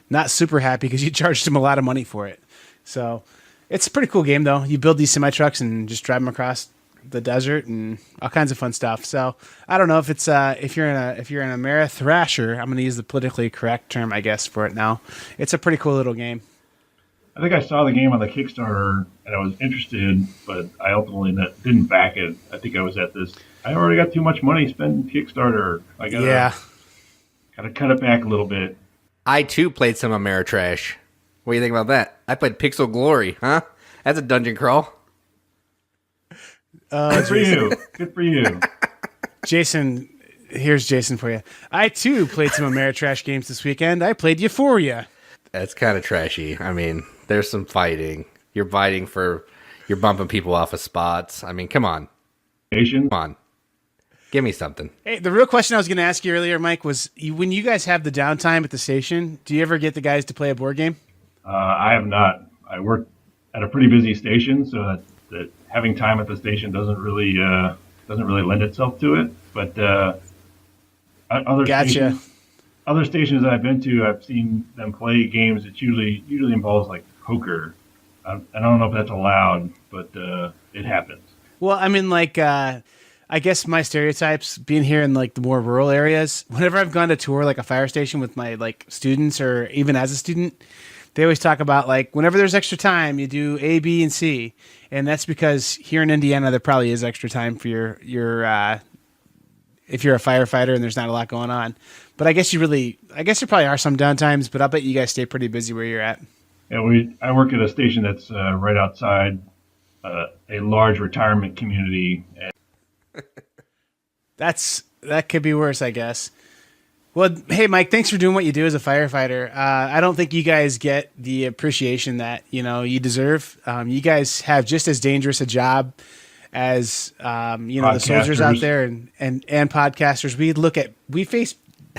not super happy because you charged them a lot of money for it. So it's a pretty cool game, though. You build these semi-trucks and just drive them across the desert and all kinds of fun stuff. So I don't know if it's if you're in a Amerithrasher, I'm going to use the politically correct term, I guess, for it now. It's a pretty cool little game. I think I saw the game on the Kickstarter and I was interested, but I ultimately didn't back it. I think I was at this. I already got too much money spent in Kickstarter. I gotta cut it back a little bit. I too played some Ameritrash. What do you think about that? I played Pixel Glory, huh? That's a dungeon crawl. Good for you. Good for you. Jason, here's Jason for you. I too played some Ameritrash games this weekend. I played Euphoria. That's kind of trashy. I mean, there's some fighting. You're bumping people off of spots. I mean, come on. Come on. Give me something. Hey, the real question I was going to ask you earlier, Mike, was when you guys have the downtime at the station, do you ever get the guys to play a board game? I have not. I work at a pretty busy station, so that having time at the station doesn't really lend itself to it. But other stations that I've been to, I've seen them play games that usually involves like poker. I don't know if that's allowed, but it happens. Well, I mean, like, I guess my stereotypes being here in like the more rural areas, whenever I've gone to tour like a fire station with my like students or even as a student, they always talk about like whenever there's extra time, you do A, B, and C. And that's because here in Indiana, there probably is extra time for your if you're a firefighter and there's not a lot going on. But I guess there probably are some downtimes, but I'll bet you guys stay pretty busy where you're at. Yeah, I work at a station that's right outside a large retirement community. That could be worse, I guess. Well, hey, Mike, thanks for doing what you do as a firefighter. I don't think you guys get the appreciation that you deserve. You guys have just as dangerous a job as the soldiers out there and podcasters. We face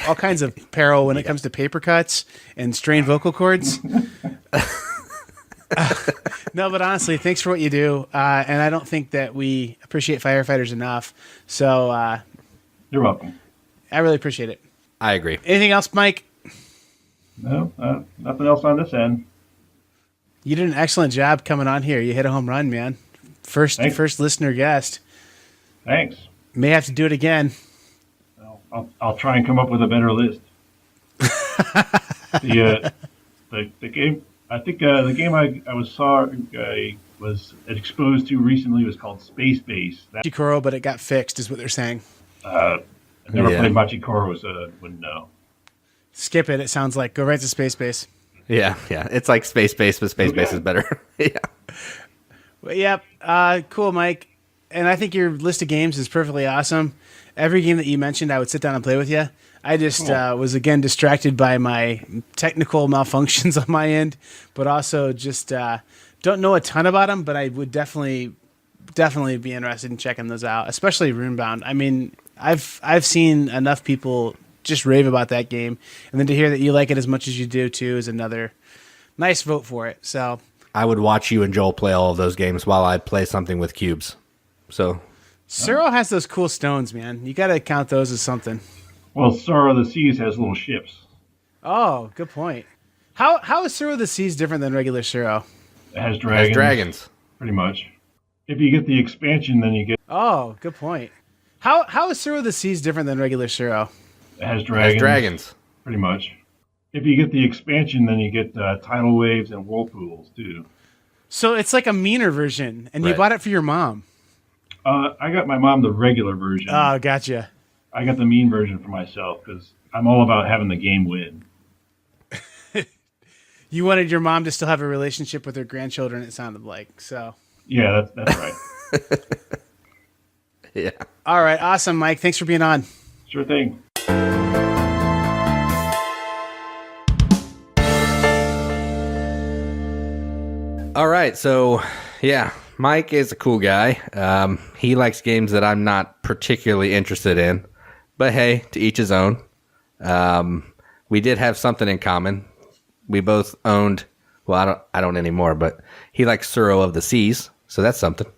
all kinds of peril when it comes to paper cuts and strained vocal cords. No, but honestly, thanks for what you do. And I don't think that we appreciate firefighters enough. So you're welcome. I really appreciate it. I agree. Anything else, Mike? No, nothing else on this end. You did an excellent job coming on here. You hit a home run, man. First listener guest. Thanks. May have to do it again. I'll try and come up with a better list. The game. I think the game I was exposed to recently was called Space Base. Machikoro, but it got fixed, is what they're saying. I never played Machikoro, so wouldn't know. Skip it. It sounds like go right to Space Base. Yeah. It's like Space Base, but Space Base is better. Yeah. Well, yep. Cool, Mike. And I think your list of games is perfectly awesome. Every game that you mentioned, I would sit down and play with you. I just was, again, distracted by my technical malfunctions on my end, but also just don't know a ton about them, but I would definitely be interested in checking those out, especially Runebound. I mean, I've seen enough people just rave about that game, and then to hear that you like it as much as you do, too, is another nice vote for it. So I would watch you and Joel play all of those games while I play something with cubes. So Suro has those cool stones, man. You got to count those as something. Well, Sorrow of the Seas has little ships. Oh, good point. How is Sorrow of the Seas different than regular Sorrow? It has dragons. It has dragons. Pretty much. If you get the expansion, then you get... Oh, good point. How is Sorrow of the Seas different than regular Sorrow? It has dragons. It has dragons. Pretty much. If you get the expansion, then you get tidal waves and whirlpools, too. So it's like a meaner version, and you bought it for your mom. I got my mom the regular version. Oh, gotcha. I got the mean version for myself because I'm all about having the game win. You wanted your mom to still have a relationship with her grandchildren, it sounded like. So yeah, that's right. Yeah. All right. Awesome, Mike. Thanks for being on. Sure thing. All right, so yeah, Mike is a cool guy. He likes games that I'm not particularly interested in, but hey, to each his own. We did have something in common. We both owned. Well, I don't anymore, but he likes Suro of the Seas, so that's something.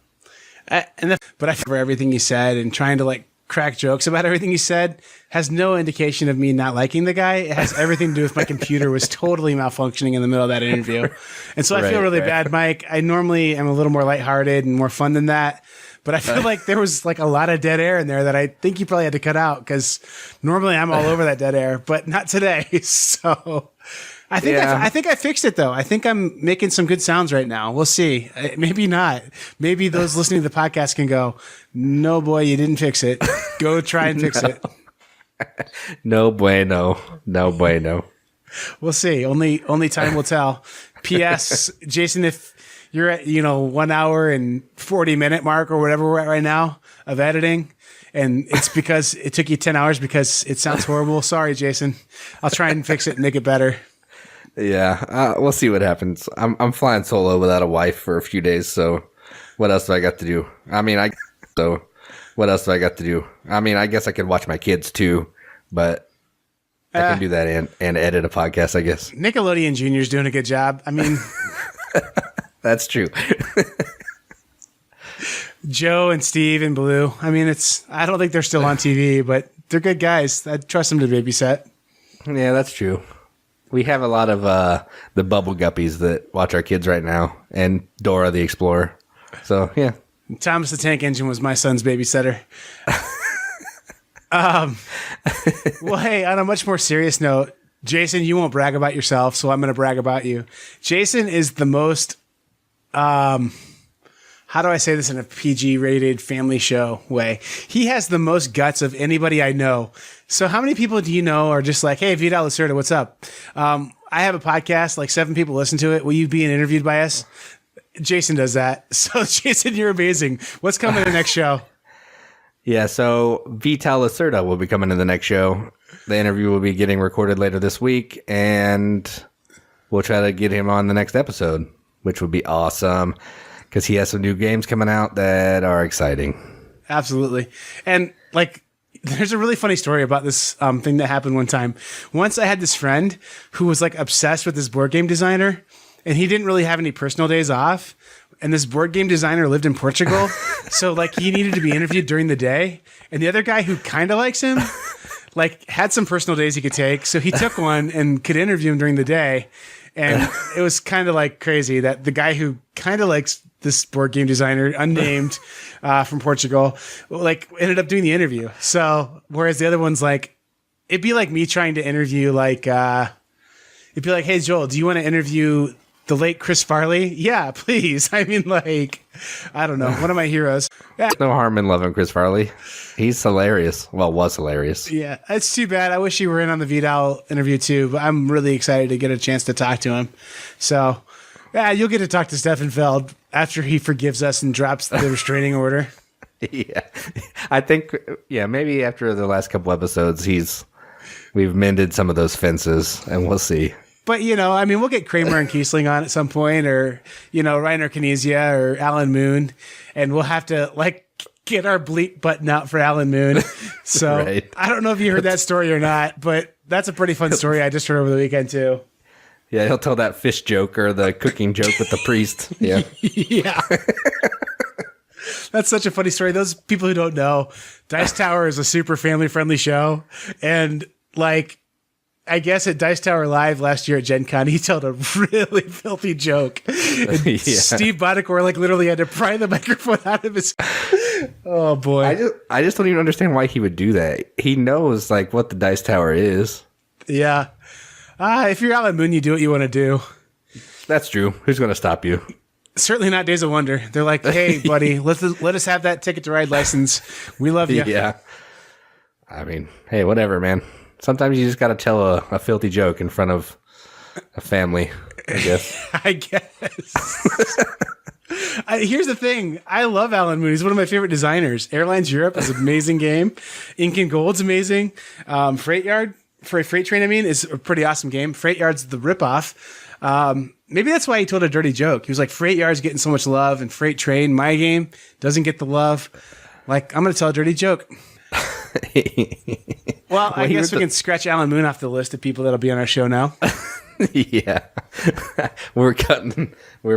But I for everything he said and trying to like crack jokes about everything he said has no indication of me not liking the guy. It has everything to do with my computer was totally malfunctioning in the middle of that interview. And so I feel really bad, Mike. I normally am a little more lighthearted and more fun than that. But I feel like there was like a lot of dead air in there that I think you probably had to cut out because normally I'm all over that dead air, but not today. So I think I fixed it though. I think I'm making some good sounds right now. We'll see. Maybe not. Maybe those listening to the podcast can go, no, boy, you didn't fix it. Go try and fix it. No bueno. No bueno. We'll see. Only time will tell. P.S. Jason, if you're at 1 hour and 40-minute mark or whatever we're at right now of editing, and it's because it took you 10 hours because it sounds horrible. Sorry, Jason. I'll try and fix it and make it better. Yeah, we'll see what happens. I'm flying solo without a wife for a few days, so what else do I got to do? What else do I got to do? I mean, I guess I could watch my kids too, but I can do that and edit a podcast, I guess. Nickelodeon Junior's doing a good job. I mean, that's true. Joe and Steve and Blue. I mean, I don't think they're still on TV, but they're good guys. I trust them to babysit. Yeah, that's true. We have a lot of the bubble guppies that watch our kids right now, and Dora the Explorer. So, yeah. Thomas the Tank Engine was my son's babysitter. Well, hey, on a much more serious note, Jason, you won't brag about yourself, so I'm going to brag about you. Jason is the most, how do I say this in a PG-rated family show way? He has the most guts of anybody I know. So how many people do you know are just like, hey, Vida Lacerda, what's up? I have a podcast, like 7 people listen to it. Will you be interviewed by us? Jason does that. So Jason, you're amazing. What's coming in the next show? Yeah, so Vital Lacerda will be coming in the next show. The interview will be getting recorded later this week, and we'll try to get him on the next episode, which would be awesome because he has some new games coming out that are exciting. Absolutely. And like, there's a really funny story about this thing that happened one time. Once I had this friend who was like obsessed with this board game designer, and he didn't really have any personal days off. And this board game designer lived in Portugal. So like he needed to be interviewed during the day. And the other guy who kind of likes him, like had some personal days he could take. So he took one and could interview him during the day. And it was kind of like crazy that the guy who kind of likes this board game designer, unnamed, from Portugal, like ended up doing the interview. So whereas the other one's like, it'd be like me trying to interview like, it'd be like, hey, Joel, do you want to interview the late Chris Farley? Yeah, please. I mean, like, I don't know. One of my heroes. Yeah. No harm in loving Chris Farley. He's hilarious. Well, was hilarious. Yeah, it's too bad. I wish you were in on the Vidal interview too, but I'm really excited to get a chance to talk to him. So, yeah, you'll get to talk to Stefan Feld after he forgives us and drops the restraining order. Yeah. I think, maybe after the last couple episodes, we've mended some of those fences, and we'll see. But, I mean, we'll get Kramer and Kiesling on at some point, or, Reiner Knizia or Alan Moon, and we'll have to, like, get our bleep button out for Alan Moon. So right. I don't know if you heard that story or not, but that's a pretty fun story I just heard over the weekend, too. Yeah, he'll tell that fish joke or the cooking joke with the priest. Yeah. Yeah. That's such a funny story. Those people who don't know, Dice Tower is a super family-friendly show, and, like, I guess at Dice Tower Live last year at Gen Con, he told a really filthy joke. Yeah. Steve Bodicor like literally had to pry the microphone out of his. Oh boy! I just don't even understand why he would do that. He knows like what the Dice Tower is. Yeah. If you're Alan Moon, you do what you want to do. That's true. Who's going to stop you? Certainly not Days of Wonder. They're like, hey, buddy, let us have that Ticket to Ride license. We love you. Yeah. I mean, hey, whatever, man. Sometimes you just got to tell a filthy joke in front of a family, I guess. I guess. Here's the thing. I love Alan Moon. He's one of my favorite designers. Airlines Europe is an amazing game. Ink and Gold's amazing. Freight Train, is a pretty awesome game. Freight Yard's the ripoff. Maybe that's why he told a dirty joke. He was like, Freight Yard's getting so much love, and Freight Train, my game, doesn't get the love. Like, I'm going to tell a dirty joke. Well, I guess we can scratch Alan Moon off the list of people that'll be on our show now. Yeah. We're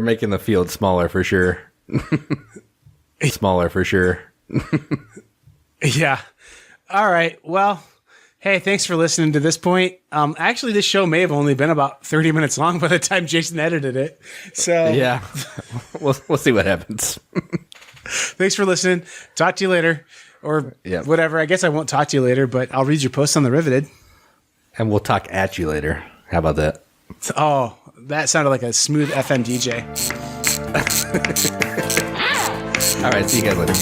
making the field smaller for sure. Smaller for sure. Yeah. All right. Well, hey, thanks for listening to this point. Actually, this show may have only been about 30 minutes long by the time Jason edited it. So yeah, we'll see what happens. Thanks for listening. Talk to you later, or whatever. I guess I won't talk to you later, but I'll read your post on the Riveted. And we'll talk at you later. How about that? Oh, that sounded like a smooth FM DJ. All right, see you guys later.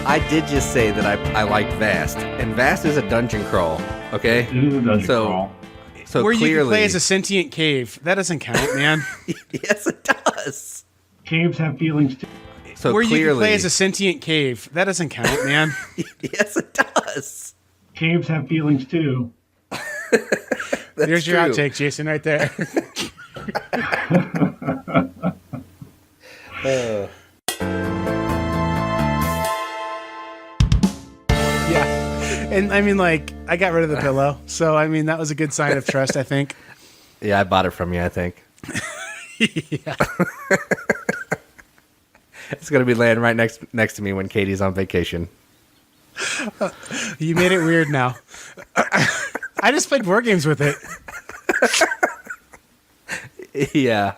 I did just say that I like Vast, and Vast is a dungeon crawl. Okay, It is a dungeon crawl. So where clearly, you can play as a sentient cave. That doesn't count, man. Yes, it does. Caves have feelings too. So where clearly, you can play as a sentient cave. That doesn't count, man. Yes, it does. Caves have feelings too. There's your outtake, Jason, right there. Yeah. And I mean, like, I got rid of the pillow. So, I mean, that was a good sign of trust, I think. Yeah, I bought it from you, I think. Yeah. It's going to be laying right next to me when Katie's on vacation. You made it weird now. I just played board games with it. Yeah.